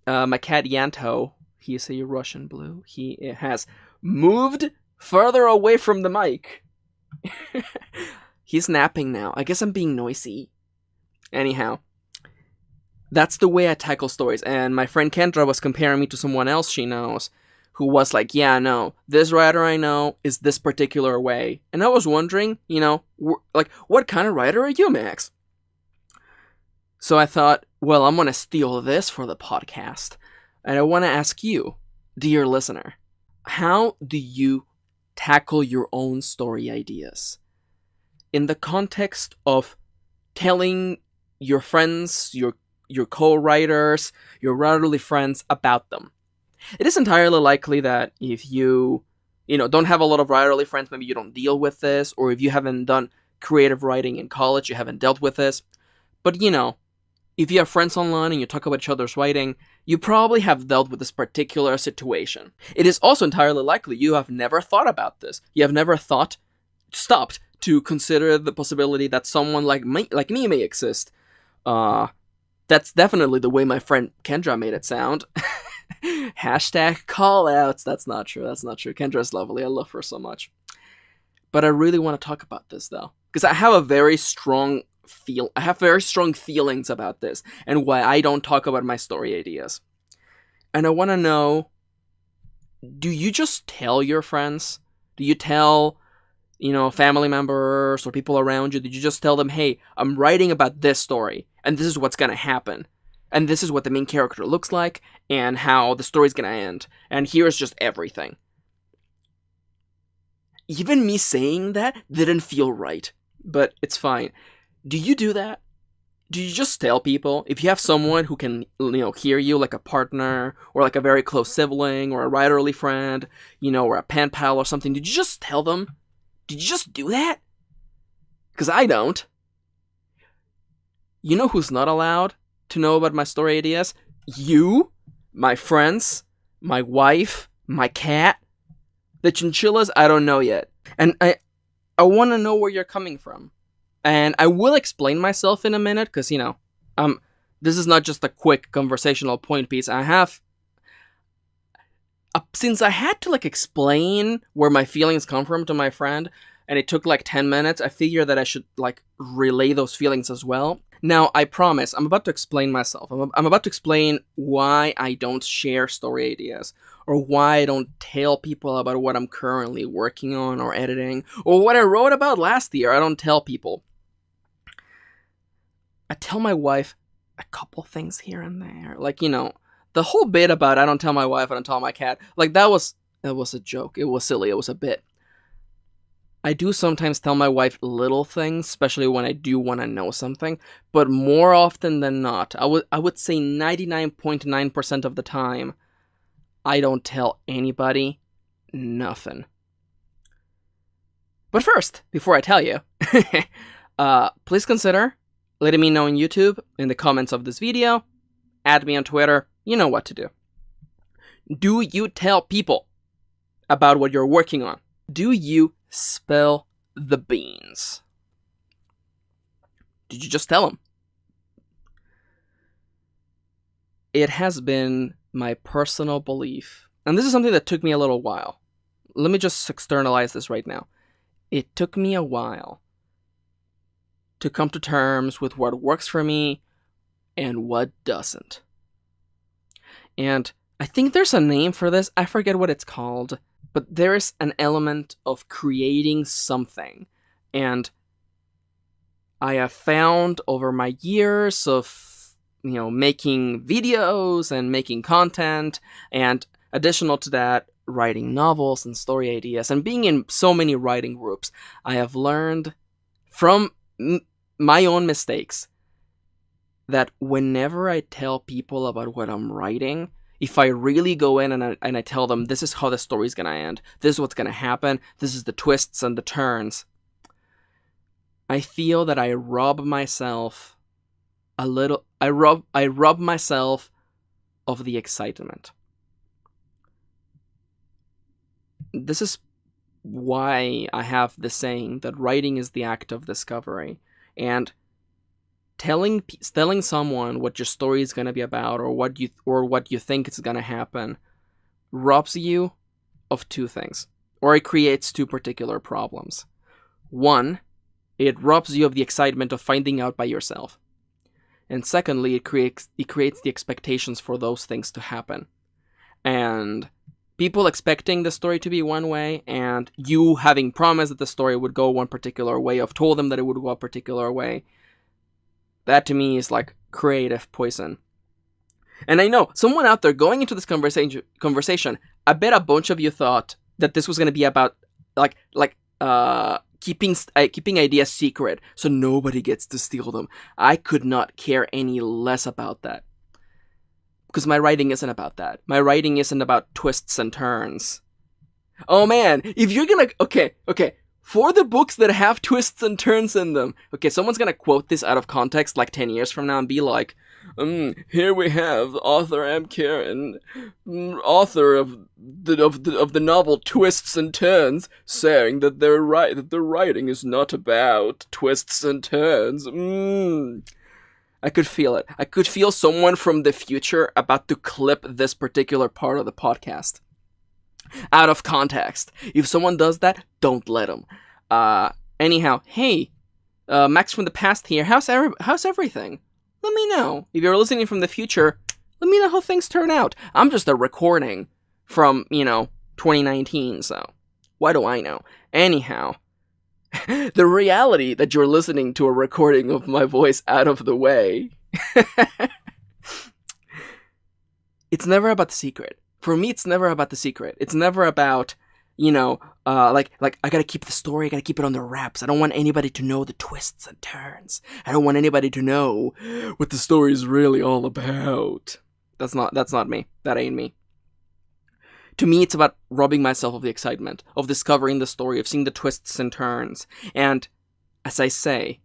My cat Yanto, he's a Russian blue. He has moved further away from the mic. He's napping now. I guess I'm being noisy. Anyhow, that's the way I tackle stories. And my friend Kendra was comparing me to someone else she knows who was like, yeah, no, this writer I know is this particular way. And I was wondering, like, what kind of writer are you, Max? So I thought, well, I'm going to steal this for the podcast. And I want to ask you, dear listener, how do you tackle your own story ideas? In the context of telling your friends, your co-writers, your writerly friends about them. It is entirely likely that if you don't have a lot of writerly friends, maybe you don't deal with this, or if you haven't done creative writing in college, you haven't dealt with this. But if you have friends online and you talk about each other's writing, you probably have dealt with this particular situation. It is also entirely likely you have never thought about this. You have never stopped to consider the possibility that someone like me may exist. That's definitely the way my friend Kendra made it sound. Hashtag callouts. That's not true. Kendra's lovely. I love her so much. But I really want to talk about this though, because I have very strong feelings about this and why I don't talk about my story ideas. And I want to know, do you just tell your friends? Do you tell family members or people around you? Did you just tell them, hey, I'm writing about this story, and this is what's gonna happen, and this is what the main character looks like, and how the story's gonna end, and here's just everything? Even me saying that didn't feel right, but it's fine. Do you do that? Do you just tell people? If you have someone who can, hear you, like a partner, or like a very close sibling, or a writerly friend, or a pen pal or something, did you just tell them? Did you just do that? Because I don't. You know who's not allowed to know about my story ideas? You, my friends, my wife, my cat. The chinchillas, I don't know yet. And I want to know where you're coming from. And I will explain myself in a minute, because, this is not just a quick conversational point piece. Since I had to explain where my feelings come from to my friend, and it took 10 minutes, I figured that I should relay those feelings as well. Now, I promise, I'm about to explain myself. I'm about to explain why I don't share story ideas, or why I don't tell people about what I'm currently working on or editing, or what I wrote about last year. I don't tell people. I tell my wife a couple things here and there. The whole bit about I don't tell my wife, I don't tell my cat, that was a joke. It was silly. It was a bit. I do sometimes tell my wife little things, especially when I do want to know something, but more often than not, I would say 99.9% of the time, I don't tell anybody nothing. But first, before I tell you, please consider letting me know on YouTube, in the comments of this video, add me on Twitter, you know what to do. Do you tell people about what you're working on? Do you spill the beans? Did you just tell them? It has been my personal belief, and this is something that took me a little while. Let me just externalize this right now. It took me a while to come to terms with what works for me and what doesn't. And I think there's a name for this. I forget what it's called. But there is an element of creating something. And I have found over my years of, making videos and making content, and additional to that, writing novels and story ideas, and being in so many writing groups, I have learned from my own mistakes that whenever I tell people about what I'm writing, if I really go in and I tell them, this is how the story's gonna end, this is what's gonna happen, this is the twists and the turns, I feel that I rob myself a little. I rob myself of the excitement. This is why I have the saying that writing is the act of discovery, and telling someone what your story is going to be about, or what you think is going to happen, robs you of two things, or it creates two particular problems. One, it robs you of the excitement of finding out by yourself. And secondly, it creates the expectations for those things to happen. And people expecting the story to be one way, and you having promised that the story would go one particular way, have told them that it would go a particular way, that to me is like creative poison. And I know, someone out there going into this conversation, I bet a bunch of you thought that this was going to be about keeping ideas secret so nobody gets to steal them. I could not care any less about that. Because my writing isn't about that. My writing isn't about twists and turns. Oh man, if you're gonna... Okay. For the books that have twists and turns in them. Okay, someone's gonna quote this out of context like 10 years from now and be like, here we have author M. Karen, author of the novel Twists and Turns, saying that the writing is not about twists and turns. I could feel it. I could feel someone from the future about to clip this particular part of the podcast out of context. If someone does that, don't let them. Anyhow, hey, Max from the past here. How's everything? Let me know. If you're listening from the future, let me know how things turn out. I'm just a recording from, 2019, so why do I know? Anyhow, the reality that you're listening to a recording of my voice out of the way, it's never about the secret. For me, it's never about the secret. It's never about, I gotta keep the story, I gotta keep it on the wraps. I don't want anybody to know the twists and turns. I don't want anybody to know what the story is really all about. That's not me. That ain't me. To me, it's about robbing myself of the excitement, of discovering the story, of seeing the twists and turns. And, as I say,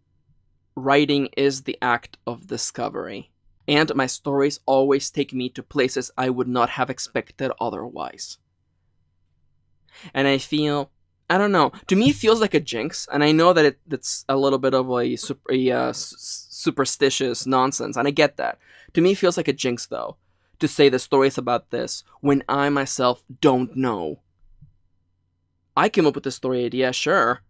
writing is the act of discovery. And my stories always take me to places I would not have expected otherwise. And I feel, I don't know, to me it feels like a jinx, and I know that it's a little bit of a superstitious nonsense, and I get that. To me it feels like a jinx, though, to say the stories about this when I myself don't know. I came up with the story idea, sure,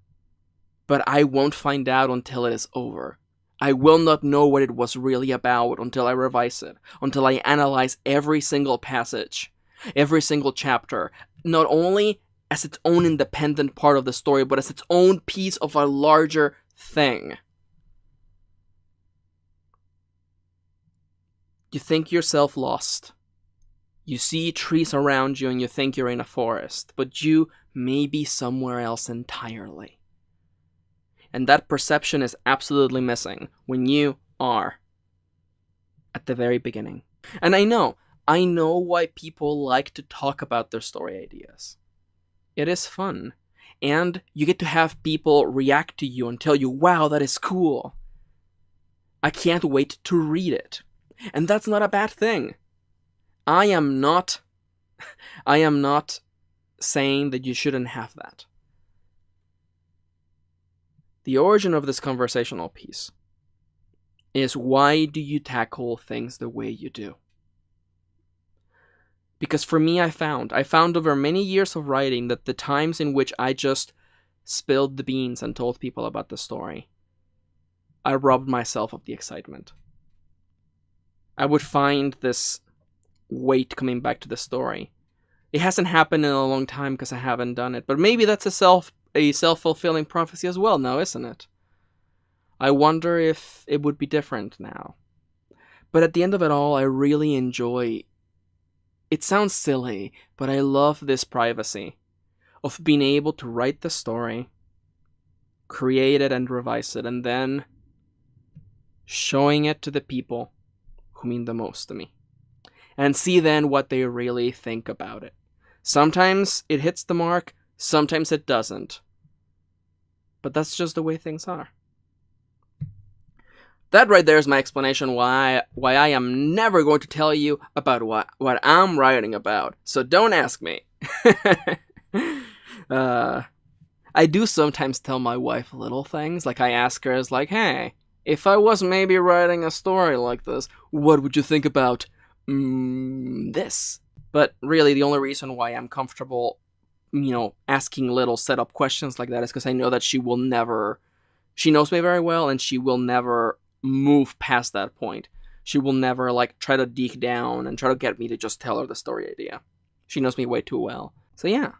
but I won't find out until it is over. I will not know what it was really about until I revise it, until I analyze every single passage, every single chapter, not only as its own independent part of the story, but as its own piece of a larger thing. You think yourself lost. You see trees around you and you think you're in a forest, but you may be somewhere else entirely. And that perception is absolutely missing when you are at the very beginning. And I know why people like to talk about their story ideas. It is fun. And you get to have people react to you and tell you, wow, that is cool. I can't wait to read it. And that's not a bad thing. I am not saying that you shouldn't have that. The origin of this conversational piece is, why do you tackle things the way you do? Because for me, I found over many years of writing that the times in which I just spilled the beans and told people about the story, I robbed myself of the excitement. I would find this weight coming back to the story. It hasn't happened in a long time because I haven't done it, but maybe that's a self-fulfilling prophecy as well now, isn't it? I wonder if it would be different now. But at the end of it all, I really enjoy... It sounds silly, but I love this privacy of being able to write the story, create it and revise it, and then showing it to the people who mean the most to me. And see then what they really think about it. Sometimes it hits the mark, sometimes it doesn't. But that's just the way things are. That right there is my explanation why I am never going to tell you about what I'm writing about. So don't ask me. I do sometimes tell my wife little things. Like I ask her, as like, hey, if I was maybe writing a story like this, what would you think about this? But really, the only reason why I'm comfortable, asking little setup questions like that is because I know that she knows me very well, and she will never move past that point. She will never try to dig down and try to get me to just tell her the story idea. She knows me way too well. So yeah.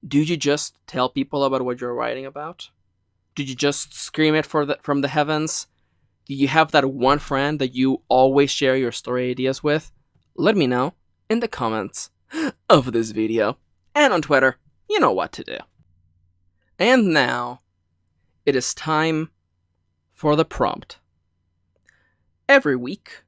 Do you just tell people about what you're writing about? Did you just scream it from the heavens? Do you have that one friend that you always share your story ideas with? Let me know in the comments of this video. And on Twitter, you know what to do. And now, it is time for the prompt. Every week,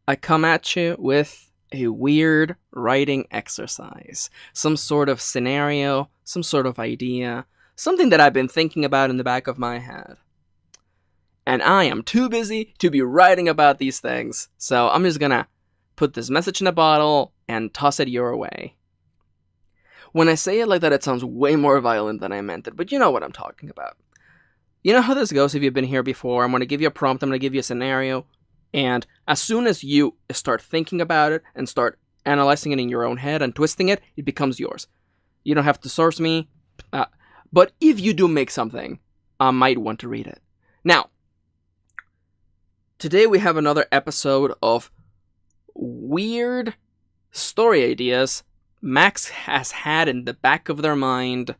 I come at you with a weird writing exercise. Some sort of scenario, some sort of idea, something that I've been thinking about in the back of my head. And I am too busy to be writing about these things, so I'm just gonna put this message in a bottle and toss it your way. When I say it like that, it sounds way more violent than I meant it, but you know what I'm talking about. You know how this goes if you've been here before. I'm going to give you a prompt, I'm going to give you a scenario, and as soon as you start thinking about it and start analyzing it in your own head and twisting it, it becomes yours. You don't have to source me, but if you do make something, I might want to read it. Now, today we have another episode of weird story ideas Max has had in the back of their mind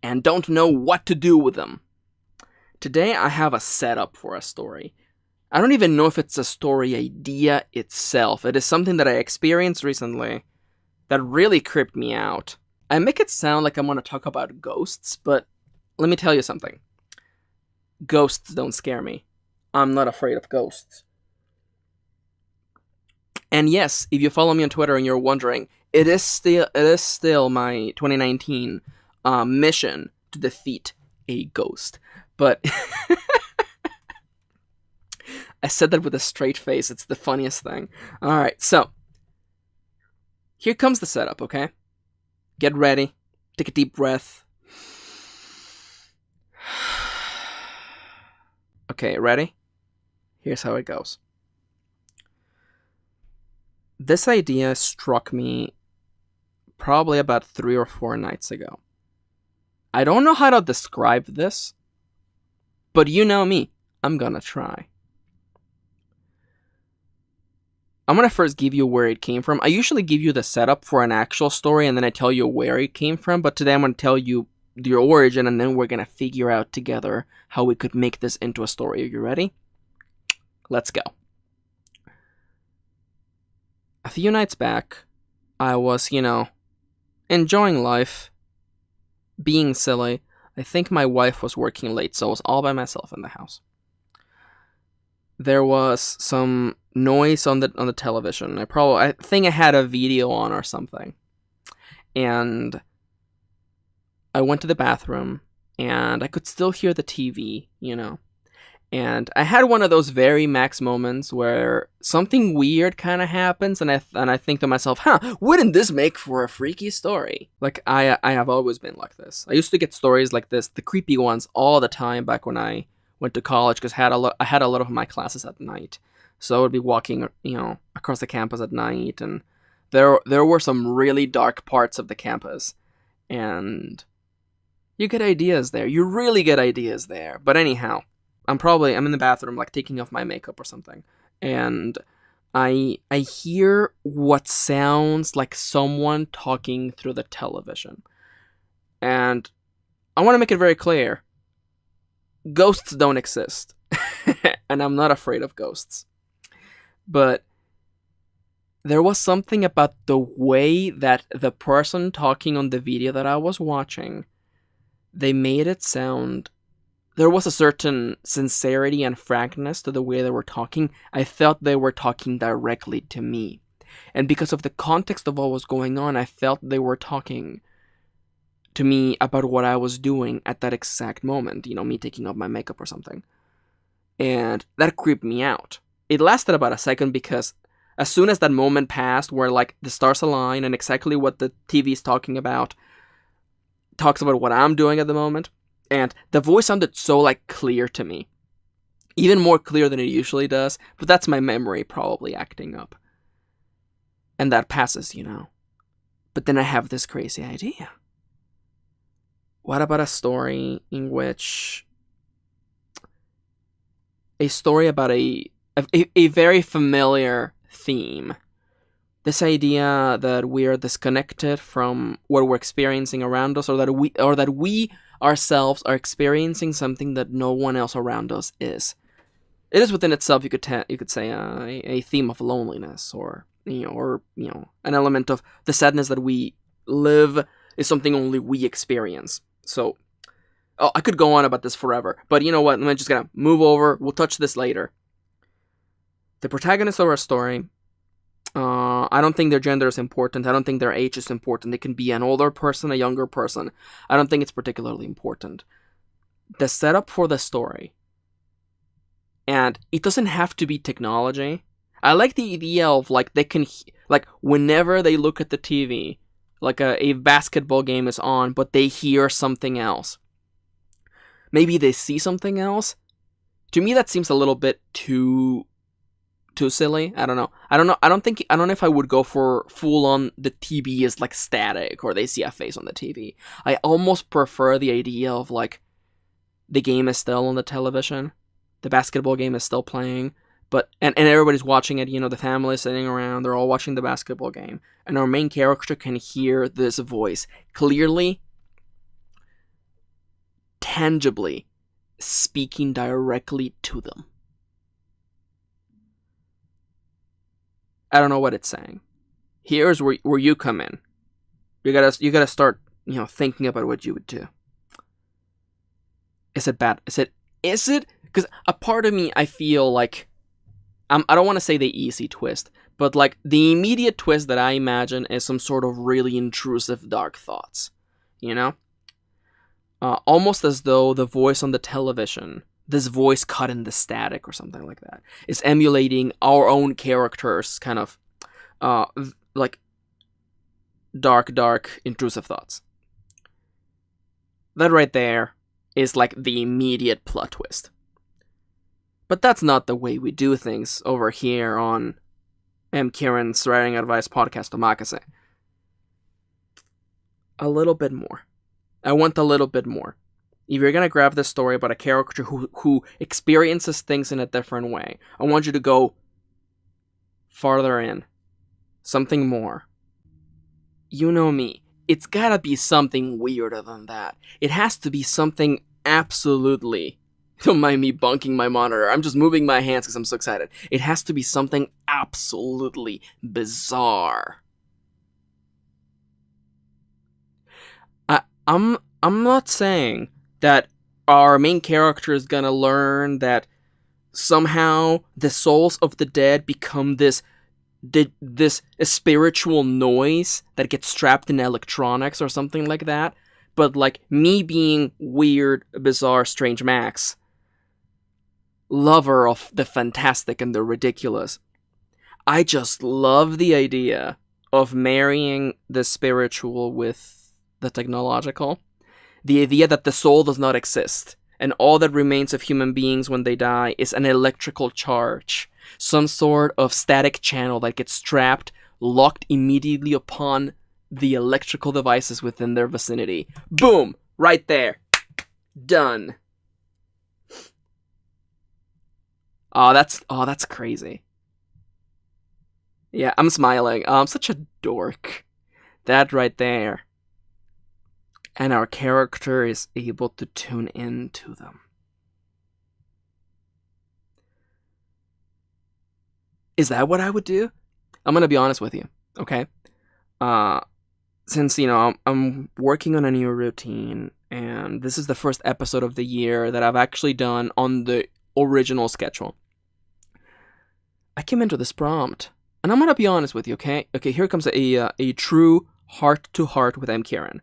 and don't know what to do with them. Today I have a setup for a story. I don't even know if it's a story idea itself. It is something that I experienced recently that really creeped me out. I make it sound like I'm going to talk about ghosts, but let me tell you something. Ghosts don't scare me. I'm not afraid of ghosts. And yes, if you follow me on Twitter and you're wondering, it is still my 2019 mission to defeat a ghost. But I said that with a straight face. It's the funniest thing. Alright, so here comes the setup, okay? Get ready. Take a deep breath. Okay, ready? Here's how it goes. This idea struck me probably about 3 or 4 nights ago. I don't know how to describe this, but you know me. I'm gonna try. I'm gonna first give you where it came from. I usually give you the setup for an actual story and then I tell you where it came from, but today I'm gonna tell you the origin and then we're gonna figure out together how we could make this into a story. Are you ready? Let's go. A few nights back, I was, enjoying life, being silly. I think my wife was working late, so I was all by myself in the house. There was some noise on the television. I think I had a video on or something. And I went to the bathroom, and I could still hear the TV, And I had one of those very Max moments where something weird kind of happens, and I think to myself, wouldn't this make for a freaky story? Like, I have always been like this. I used to get stories like this, the creepy ones, all the time back when I went to college, because I had a lot of my classes at night. So I would be walking, across the campus at night, and there were some really dark parts of the campus, and you get ideas there. You really get ideas there. But anyhow, I'm in the bathroom, like taking off my makeup or something, and I hear what sounds like someone talking through the television. And I want to make it very clear. Ghosts don't exist. And I'm not afraid of ghosts. But there was something about the way that the person talking on the video that I was watching, they made it sound... There was a certain sincerity and frankness to the way they were talking. I felt they were talking directly to me. And because of the context of what was going on, I felt they were talking to me about what I was doing at that exact moment. You know, me taking off my makeup or something. And that creeped me out. It lasted about a second because as soon as that moment passed where like the stars align and exactly what the TV is talking about talks about what I'm doing at the moment, and the voice sounded so like clear to me. Even more clear than it usually does, but that's my memory probably acting up. And that passes, you know. But then I have this crazy idea. What about a story in which... a story about a very familiar theme. This idea that we are disconnected from what we're experiencing around us, or that we ourselves are experiencing something that no one else around us is. It is within itself, you could say, a theme of loneliness, or an element of the sadness that we live is something only we experience. So, I could go on about this forever, but you know what? I'm just gonna move over. We'll touch this later. The protagonist of our story, I don't think their gender is important. I don't think their age is important. It can be an older person, a younger person. I don't think it's particularly important. The setup for the story, and it doesn't have to be technology. I like the idea of like they can, like whenever they look at the TV, like a basketball game is on, but they hear something else. Maybe they see something else. To me, that seems a little bit too silly. I don't know. I don't know if I would go for full on the TV is like static or they see a face on the TV. I almost prefer the idea of like the game is still on the television, the basketball game is still playing, but and everybody's watching it. You know, the family is sitting around, they're all watching the basketball game, and our main character can hear this voice clearly, tangibly speaking directly to them. I don't know what it's saying. Here's where you come in. You gotta start, thinking about what you would do. Is it bad? Is it? Because a part of me, I feel like, I don't want to say the easy twist, but like the immediate twist that I imagine is some sort of really intrusive dark thoughts. You know? Almost as though the voice on the television, this voice cut in the static or something like that, is emulating our own characters' kind of, like, dark, intrusive thoughts. That right there is like the immediate plot twist. But that's not the way we do things over here on M. Kieran's Writing Advice Podcast, Omakase. A little bit more. I want a little bit more. If you're gonna grab this story about a character who experiences things in a different way, I want you to go farther in. Something more. You know me. It's gotta be something weirder than that. It has to be something absolutely... Don't mind me bunking my monitor. I'm just moving my hands because I'm so excited. It has to be something absolutely bizarre. I'm not saying that our main character is gonna learn that somehow the souls of the dead become this spiritual noise that gets trapped in electronics or something like that. But like me being weird, bizarre, strange Max, lover of the fantastic and the ridiculous, I just love the idea of marrying the spiritual with the technological. The idea that the soul does not exist, and all that remains of human beings when they die is an electrical charge, some sort of static channel that gets trapped locked immediately upon the electrical devices within their vicinity. Boom! Right there. Done. Oh, that's crazy. Yeah, I'm smiling. I'm such a dork. That right there. And our character is able to tune into them. Is that what I would do? I'm gonna be honest with you, okay? Since, I'm working on a new routine, and this is the first episode of the year that I've actually done on the original schedule. I came into this prompt, and I'm gonna be honest with you, okay? Okay, here comes a true heart-to-heart with M. Kieran.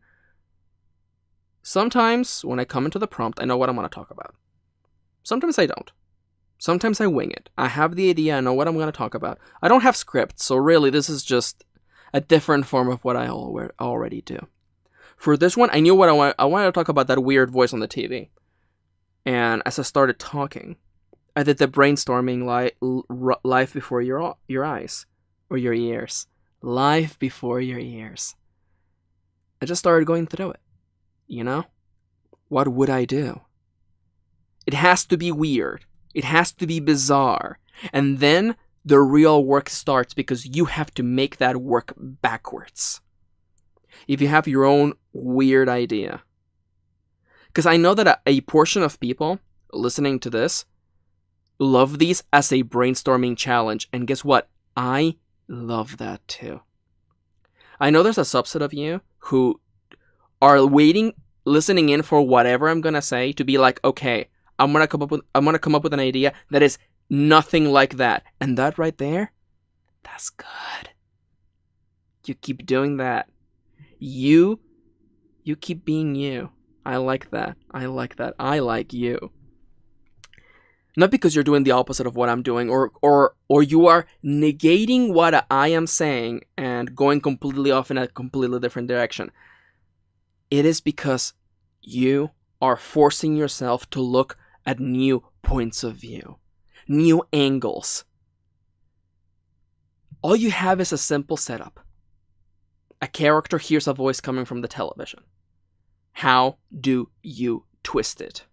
Sometimes, when I come into the prompt, I know what I'm gonna talk about. Sometimes I don't. Sometimes I wing it. I have the idea, I know what I'm gonna talk about. I don't have scripts, so really, this is just a different form of what I already do. For this one, I knew what I wanted to talk about, that weird voice on the TV. And as I started talking, I did the brainstorming life before your eyes. Or your ears. Life before your ears. I just started going through it. What would I do? It has to be weird. It has to be bizarre. And then the real work starts, because you have to make that work backwards. If you have your own weird idea. Because I know that a portion of people listening to this love these as a brainstorming challenge. And guess what? I love that too. I know there's a subset of you who are listening in for whatever I'm gonna say, to be like, okay, I'm gonna come up with an idea that is nothing like that. And that right there, that's good. You keep doing that. You keep being you. I like that. I like you. Not because you're doing the opposite of what I'm doing, or you are negating what I am saying and going completely off in a completely different direction. It is because you are forcing yourself to look at new points of view, new angles. All you have is a simple setup. A character hears a voice coming from the television. How do you twist it?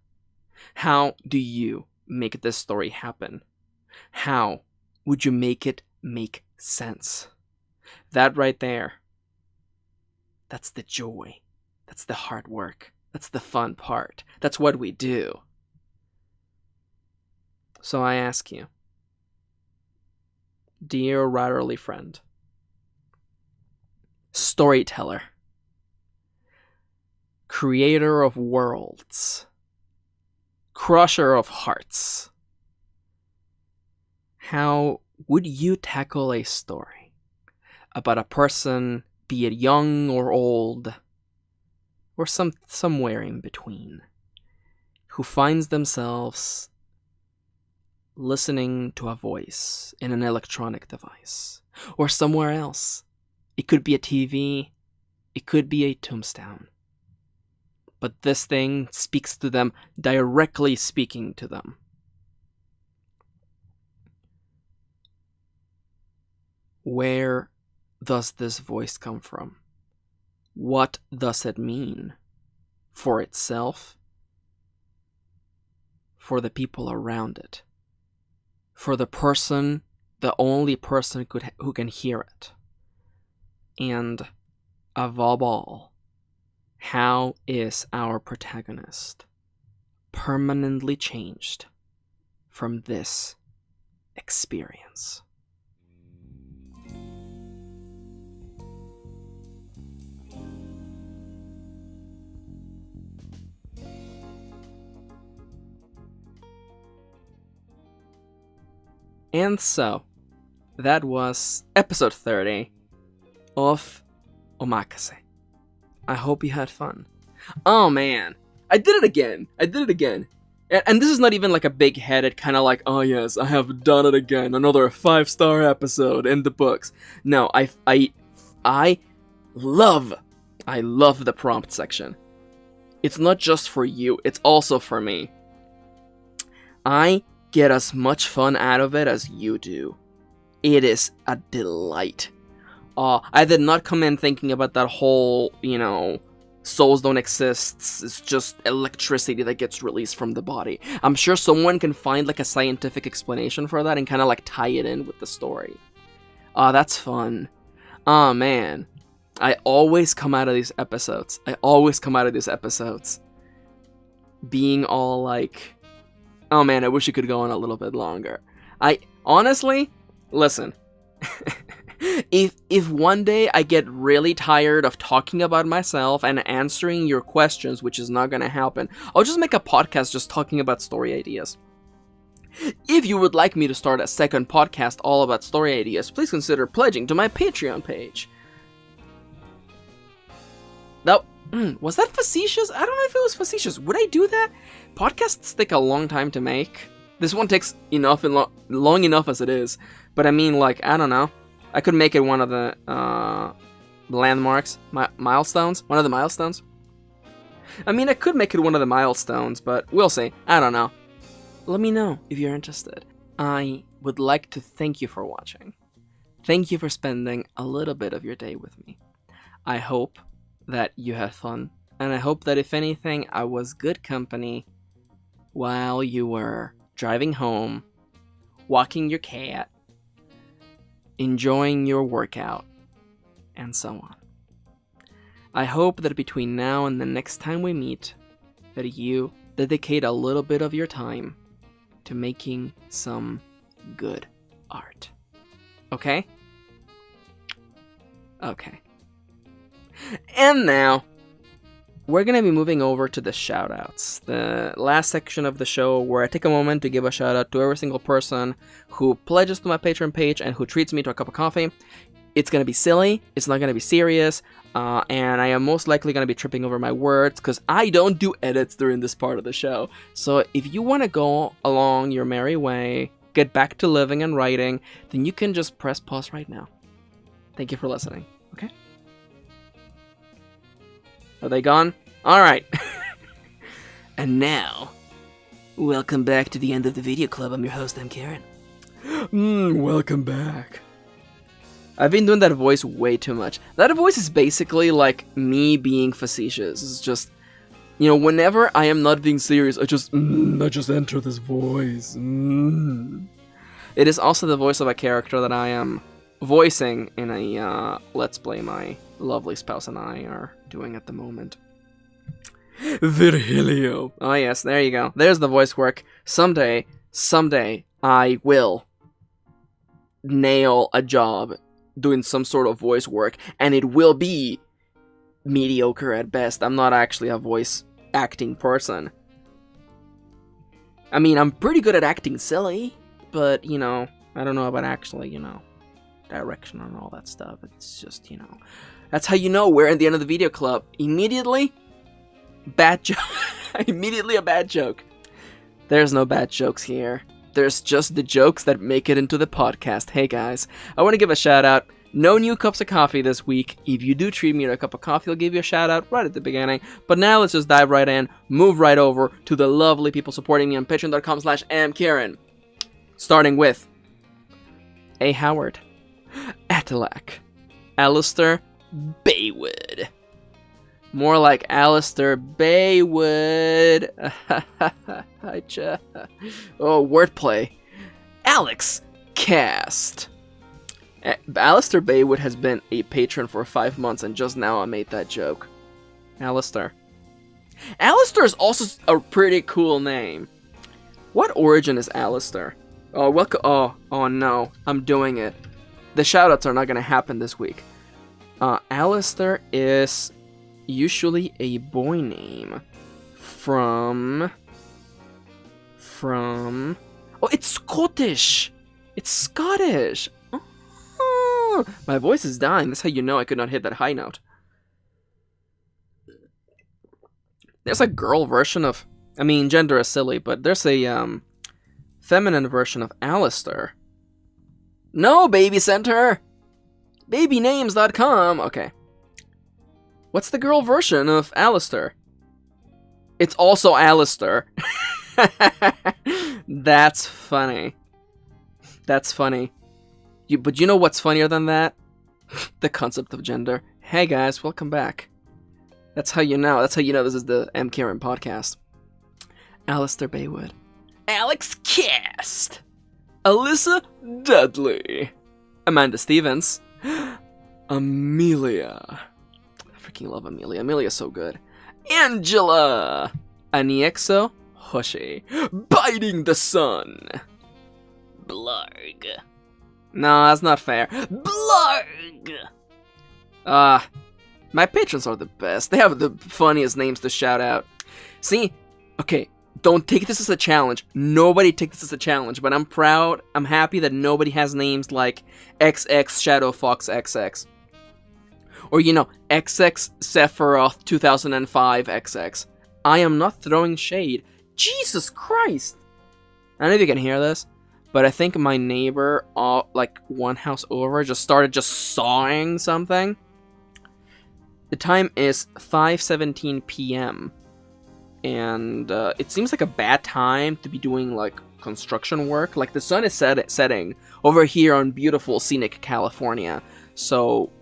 How do you make this story happen? How would you make it make sense? That right there, that's the joy. That's the hard work. That's the fun part. That's what we do. So I ask you, dear writerly friend, storyteller, creator of worlds, crusher of hearts, how would you tackle a story about a person, be it young or old, or somewhere in between, who finds themselves listening to a voice in an electronic device, or somewhere else? It could be a TV, it could be a tombstone. But this thing speaks to them, directly speaking to them. Where does this voice come from? What does it mean for itself, for the people around it, for the person, the only person who can hear it? And above all, how is our protagonist permanently changed from this experience? And so, that was episode 30 of Omakase. I hope you had fun. Oh man, I did it again. And this is not even like a big-headed kind of like, oh yes, I have done it again, another 5-star episode in the books. No, I love the prompt section. It's not just for you, it's also for me. I get as much fun out of it as you do. It is a delight. I did not come in thinking about that whole, souls don't exist, it's just electricity that gets released from the body. I'm sure someone can find like a scientific explanation for that and kind of like tie it in with the story. That's fun. Man. I always come out of these episodes being all like, oh man, I wish it could go on a little bit longer. I honestly, listen, if one day I get really tired of talking about myself and answering your questions, which is not gonna happen, I'll just make a podcast just talking about story ideas. If you would like me to start a second podcast all about story ideas, please consider pledging to my Patreon page. Now, was that facetious? I don't know if it was facetious. Would I do that? Podcasts take a long time to make. This one takes enough and long enough as it is. But I mean, like, I don't know. I could make it one of the landmarks, milestones. One of the milestones. I mean, I could make it one of the milestones, but we'll see. I don't know. Let me know if you're interested. I would like to thank you for watching. Thank you for spending a little bit of your day with me. I hope that you had fun, and I hope that if anything, I was good company while you were driving home, walking your cat, enjoying your workout, and so on. I hope that between now and the next time we meet, that you dedicate a little bit of your time to making some good art. Okay? Okay. And now, we're going to be moving over to the shoutouts, the last section of the show where I take a moment to give a shout out to every single person who pledges to my Patreon page and who treats me to a cup of coffee. It's going to be silly, it's not going to be serious, and I am most likely going to be tripping over my words because I don't do edits during this part of the show. So if you want to go along your merry way, get back to living and writing, then you can just press pause right now. Thank you for listening, okay? Are they gone? Alright. And now, welcome back to the end of the video club. I'm your host, I'm Karen. Welcome back. I've been doing that voice way too much. That voice is basically like me being facetious. It's just, whenever I am not being serious, I just enter this voice. It is also the voice of a character that I am voicing in a Let's Play my lovely spouse and I are doing at the moment. Virgilio. Oh yes, there you go. There's the voice work. Someday, I will nail a job doing some sort of voice work, and it will be mediocre at best. I'm not actually a voice acting person. I mean, I'm pretty good at acting silly, but, I don't know about actually, direction and all that stuff. It's just, that's how you know we're at the end of the video club. Immediately, bad joke. Immediately a bad joke. There's no bad jokes here. There's just the jokes that make it into the podcast. Hey guys, I want to give a shout out. No new cups of coffee this week. If you do treat me to a cup of coffee, I'll give you a shout out right at the beginning. But now let's just dive right in, move right over to the lovely people supporting me on patreon.com/amkieran. Starting with A. Howard, Atalak, Alistair Baywood. More like Alistair Baywood. Oh, wordplay. Alex Cast. Alistair Baywood has been a patron for 5 months, and just now I made that joke. Alistair. Alistair is also a pretty cool name. What origin is Alistair? Oh, welcome. Oh no, I'm doing it. The shoutouts are not gonna happen this week. Alistair is usually a boy name from. Oh, it's Scottish. It's Scottish. Oh, my voice is dying. That's how you know I could not hit that high note. There's a girl version of. I mean, gender is silly, but there's a feminine version of Alistair. No, Baby Center! Babynames.com! Okay. What's the girl version of Alistair? It's also Alistair. That's funny. That's funny. But you know what's funnier than that? The concept of gender. Hey guys, welcome back. That's how you know this is the M. Karen podcast. Alistair Baywood. Alex Cast. Alyssa Dudley. Amanda Stevens. Amelia. I freaking love Amelia. Amelia's so good. Angela. Aniexo Hoshi. Biting the Sun. Blarg. No, that's not fair. Blarg! My patrons are the best. They have the funniest names to shout out. See? Okay, don't take this as a challenge. Nobody take this as a challenge, but I'm proud, I'm happy that nobody has names like XX Shadow Fox XX. Or, XX Sephiroth 2005 XX. I am not throwing shade. Jesus Christ! I don't know if you can hear this, but I think my neighbor, like one house over, just started sawing something. The time is 5:17 p.m. And it seems like a bad time to be doing like construction work. Like the sun is setting over here on beautiful scenic California. So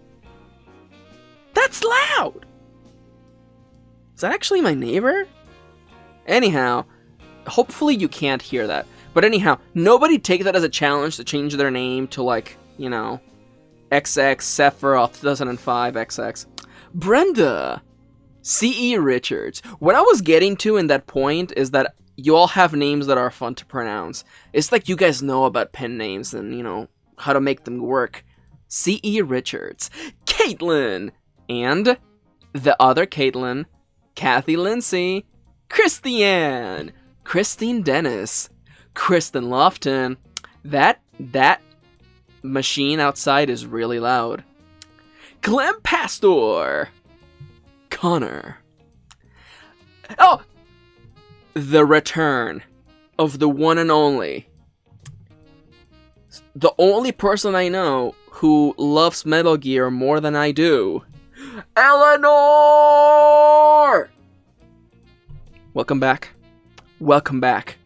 that's loud. Is that actually my neighbor? Anyhow, hopefully you can't hear that. But anyhow, nobody take that as a challenge to change their name to like, XX Sephiroth 2005 XX. Brenda! C.E. Richards. What I was getting to in that point is that you all have names that are fun to pronounce. It's like you guys know about pen names and, how to make them work. C.E. Richards. Caitlin! And the other Caitlin. Kathy Lindsay. Christiane! Christine Dennis. Kristen Lofton. That machine outside is really loud. Clem Pastor. Connor. Oh! The return of the one and only. The only person I know who loves Metal Gear more than I do. Eleanor! Welcome back. Welcome back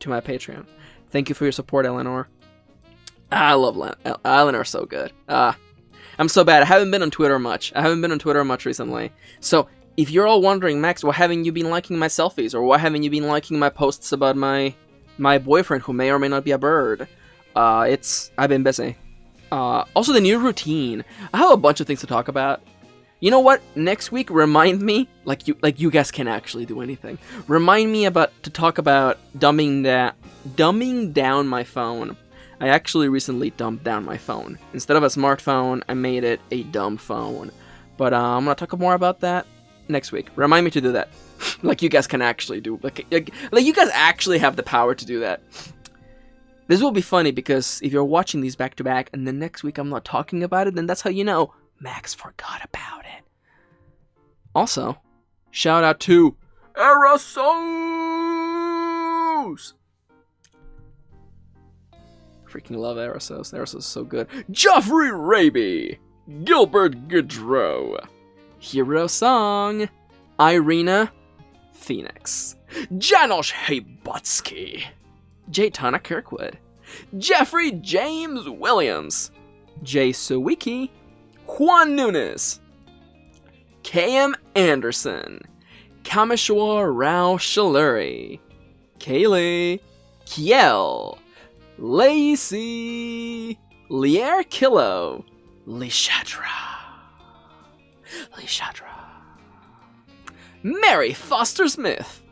to my Patreon. Thank you for your support, Eleanor. I love Eleanor's so good. I'm so bad. I haven't been on Twitter much. Recently. So, if you're all wondering, Max, why haven't you been liking my selfies? Or why haven't you been liking my posts about my boyfriend who may or may not be a bird? I've been busy. Also, the new routine. I have a bunch of things to talk about. You know what? Next week, remind me, like you guys can actually do anything. Remind me to talk about dumbing down my phone. I actually recently dumbed down my phone. Instead of a smartphone, I made it a dumb phone. But I'm gonna talk more about that next week. Remind me to do that. Like you guys can actually do. Like you guys actually have the power to do that. This will be funny because if you're watching these back to back and then next week I'm not talking about it, then that's how you know Max forgot about it. Also, shout out to Aerosos! Freaking love Aerosos. Aerosos is so good. Joffrey Raby! Gilbert Goodrow! Hero Song! Irina Phoenix! Janosch Haybutsky! Jaytana Kirkwood! Jeffrey James Williams! Jay Sawicki! Juan Nunes! K.M. Anderson! Kameshwar Rao Shaluri! Kaylee! Kiel! Lacey! Lier Kilo! Lishadra! Mary Foster Smith!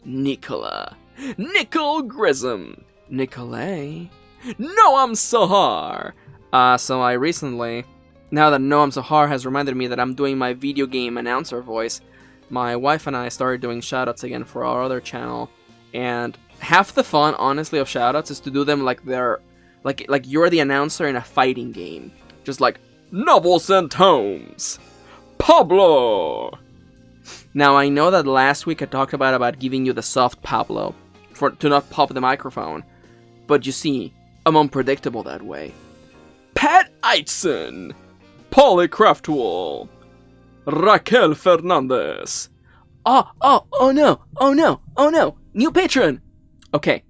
Nicola! Nicole Grissom! Nicolay! Noam Sahar! So I recently, now that Noam Sahar has reminded me that I'm doing my video game announcer voice, my wife and I started doing shoutouts again for our other channel, and half the fun, honestly, of shoutouts is to do them like they're, like you're the announcer in a fighting game. Just like, Novels and Tomes! Pablo! Now, I know that last week I talked about giving you the soft Pablo, to not pop the microphone, but you see, I'm unpredictable that way. Pat Eitzen! Polly Craftwall! Raquel Fernandez! Oh no! New patron! Okay.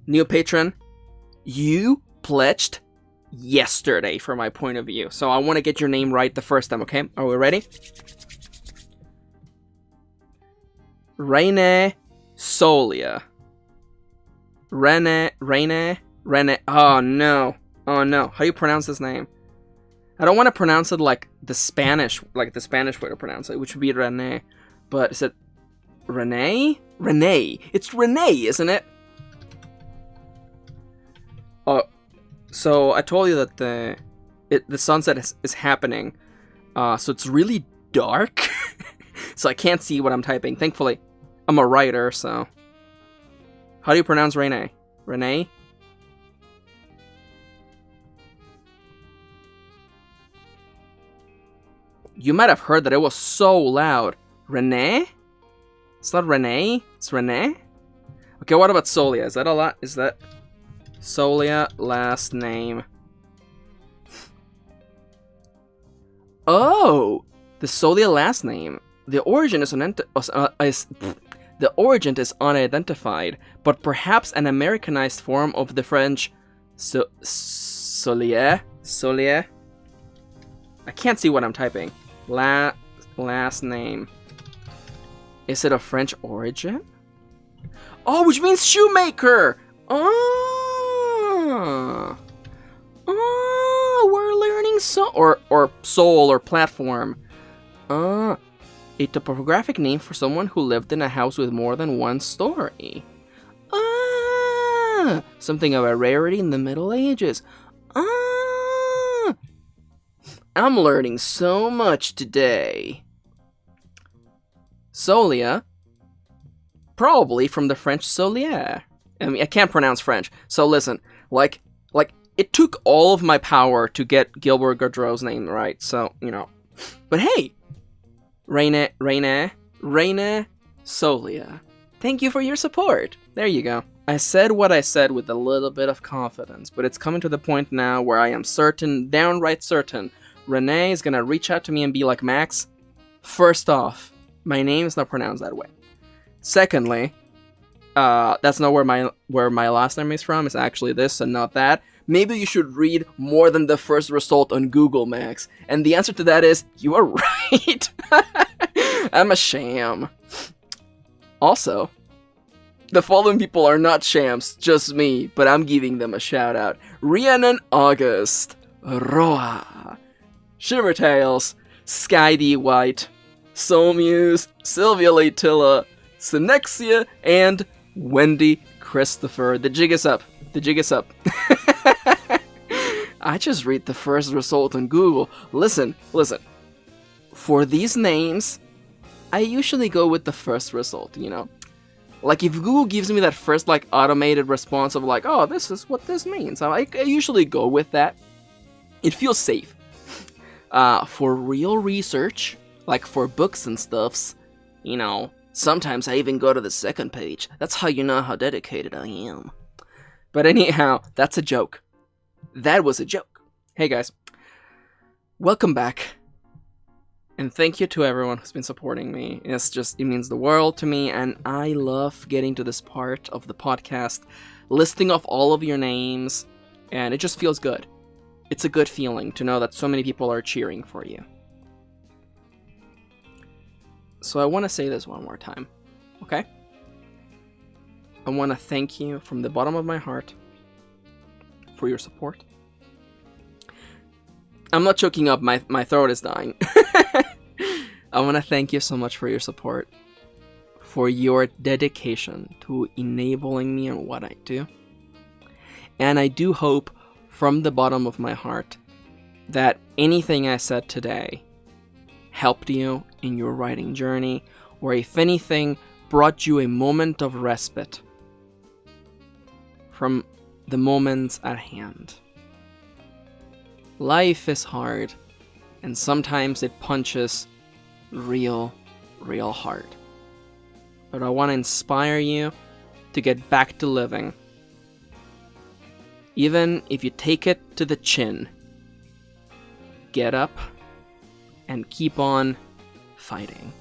New patron, you pledged yesterday from my point of view. So I want to get your name right the first time, okay? Are we ready? Rene Solia. Rene. Oh no. How do you pronounce this name? I don't want to pronounce it like the Spanish way to pronounce it, which would be Rene. But is it Rene? Rene. It's Rene, isn't it? Oh, so I told you that the sunset is happening. So it's really dark. So I can't see what I'm typing. Thankfully, I'm a writer, so. How do you pronounce Rene? Rene? You might have heard that it was so loud. Rene? It's not Rene? It's Rene? Okay, what about Solia? Is that a lot? Is that Solia last name? Oh! The Solia last name. The origin is unidentified, but perhaps an Americanized form of the French Solier? I can't see what I'm typing. Last name. Is it of French origin? Oh, which means shoemaker! Oh, we're learning or soul or platform. A topographic name for someone who lived in a house with more than one story. Something of a rarity in the Middle Ages. I'm learning so much today. Solia, probably from the French solier. I mean, I can't pronounce French, so listen, like, it took all of my power to get Gilbert Godreau's name right, so, you know. But hey, Rene Solia, thank you for your support. There you go. I said what I said with a little bit of confidence, but it's coming to the point now where I am certain, downright certain, Rene is gonna reach out to me and be like, Max, first off, my name is not pronounced that way. Secondly, that's not where my last name is from. It's actually this and not that. Maybe you should read more than the first result on Google, Max. And the answer to that is, you are right. I'm a sham. Also, the following people are not shams, just me, but I'm giving them a shout out. Rhiannon August, Roa, Shivertails, Sky D White, Soulmuse, Sylvia Leitilla, Synexia, and Wendy Christopher. The jig is up. I just read the first result on Google. Listen. For these names, I usually go with the first result, you know? Like, if Google gives me that first, like, automated response of, like, oh, this is what this means, I usually go with that. It feels safe. For real research, like for books and stuffs, you know, sometimes I even go to the second page. That's how you know how dedicated I am. But anyhow, that's a joke. That was a joke. Hey guys, welcome back. And thank you to everyone who's been supporting me. It means the world to me, and I love getting to this part of the podcast, listing off all of your names, and it just feels good. It's a good feeling to know that so many people are cheering for you. So I want to say this one more time, okay? I want to thank you from the bottom of my heart for your support. I'm not choking up, my throat is dying. I want to thank you so much for your support, for your dedication to enabling me in what I do. And I do hope from the bottom of my heart that anything I said today helped you in your writing journey, or if anything, brought you a moment of respite from the moments at hand. Life is hard, and sometimes it punches real hard. But I want to inspire you to get back to living. Even if you take it to the chin, get up and keep on fighting.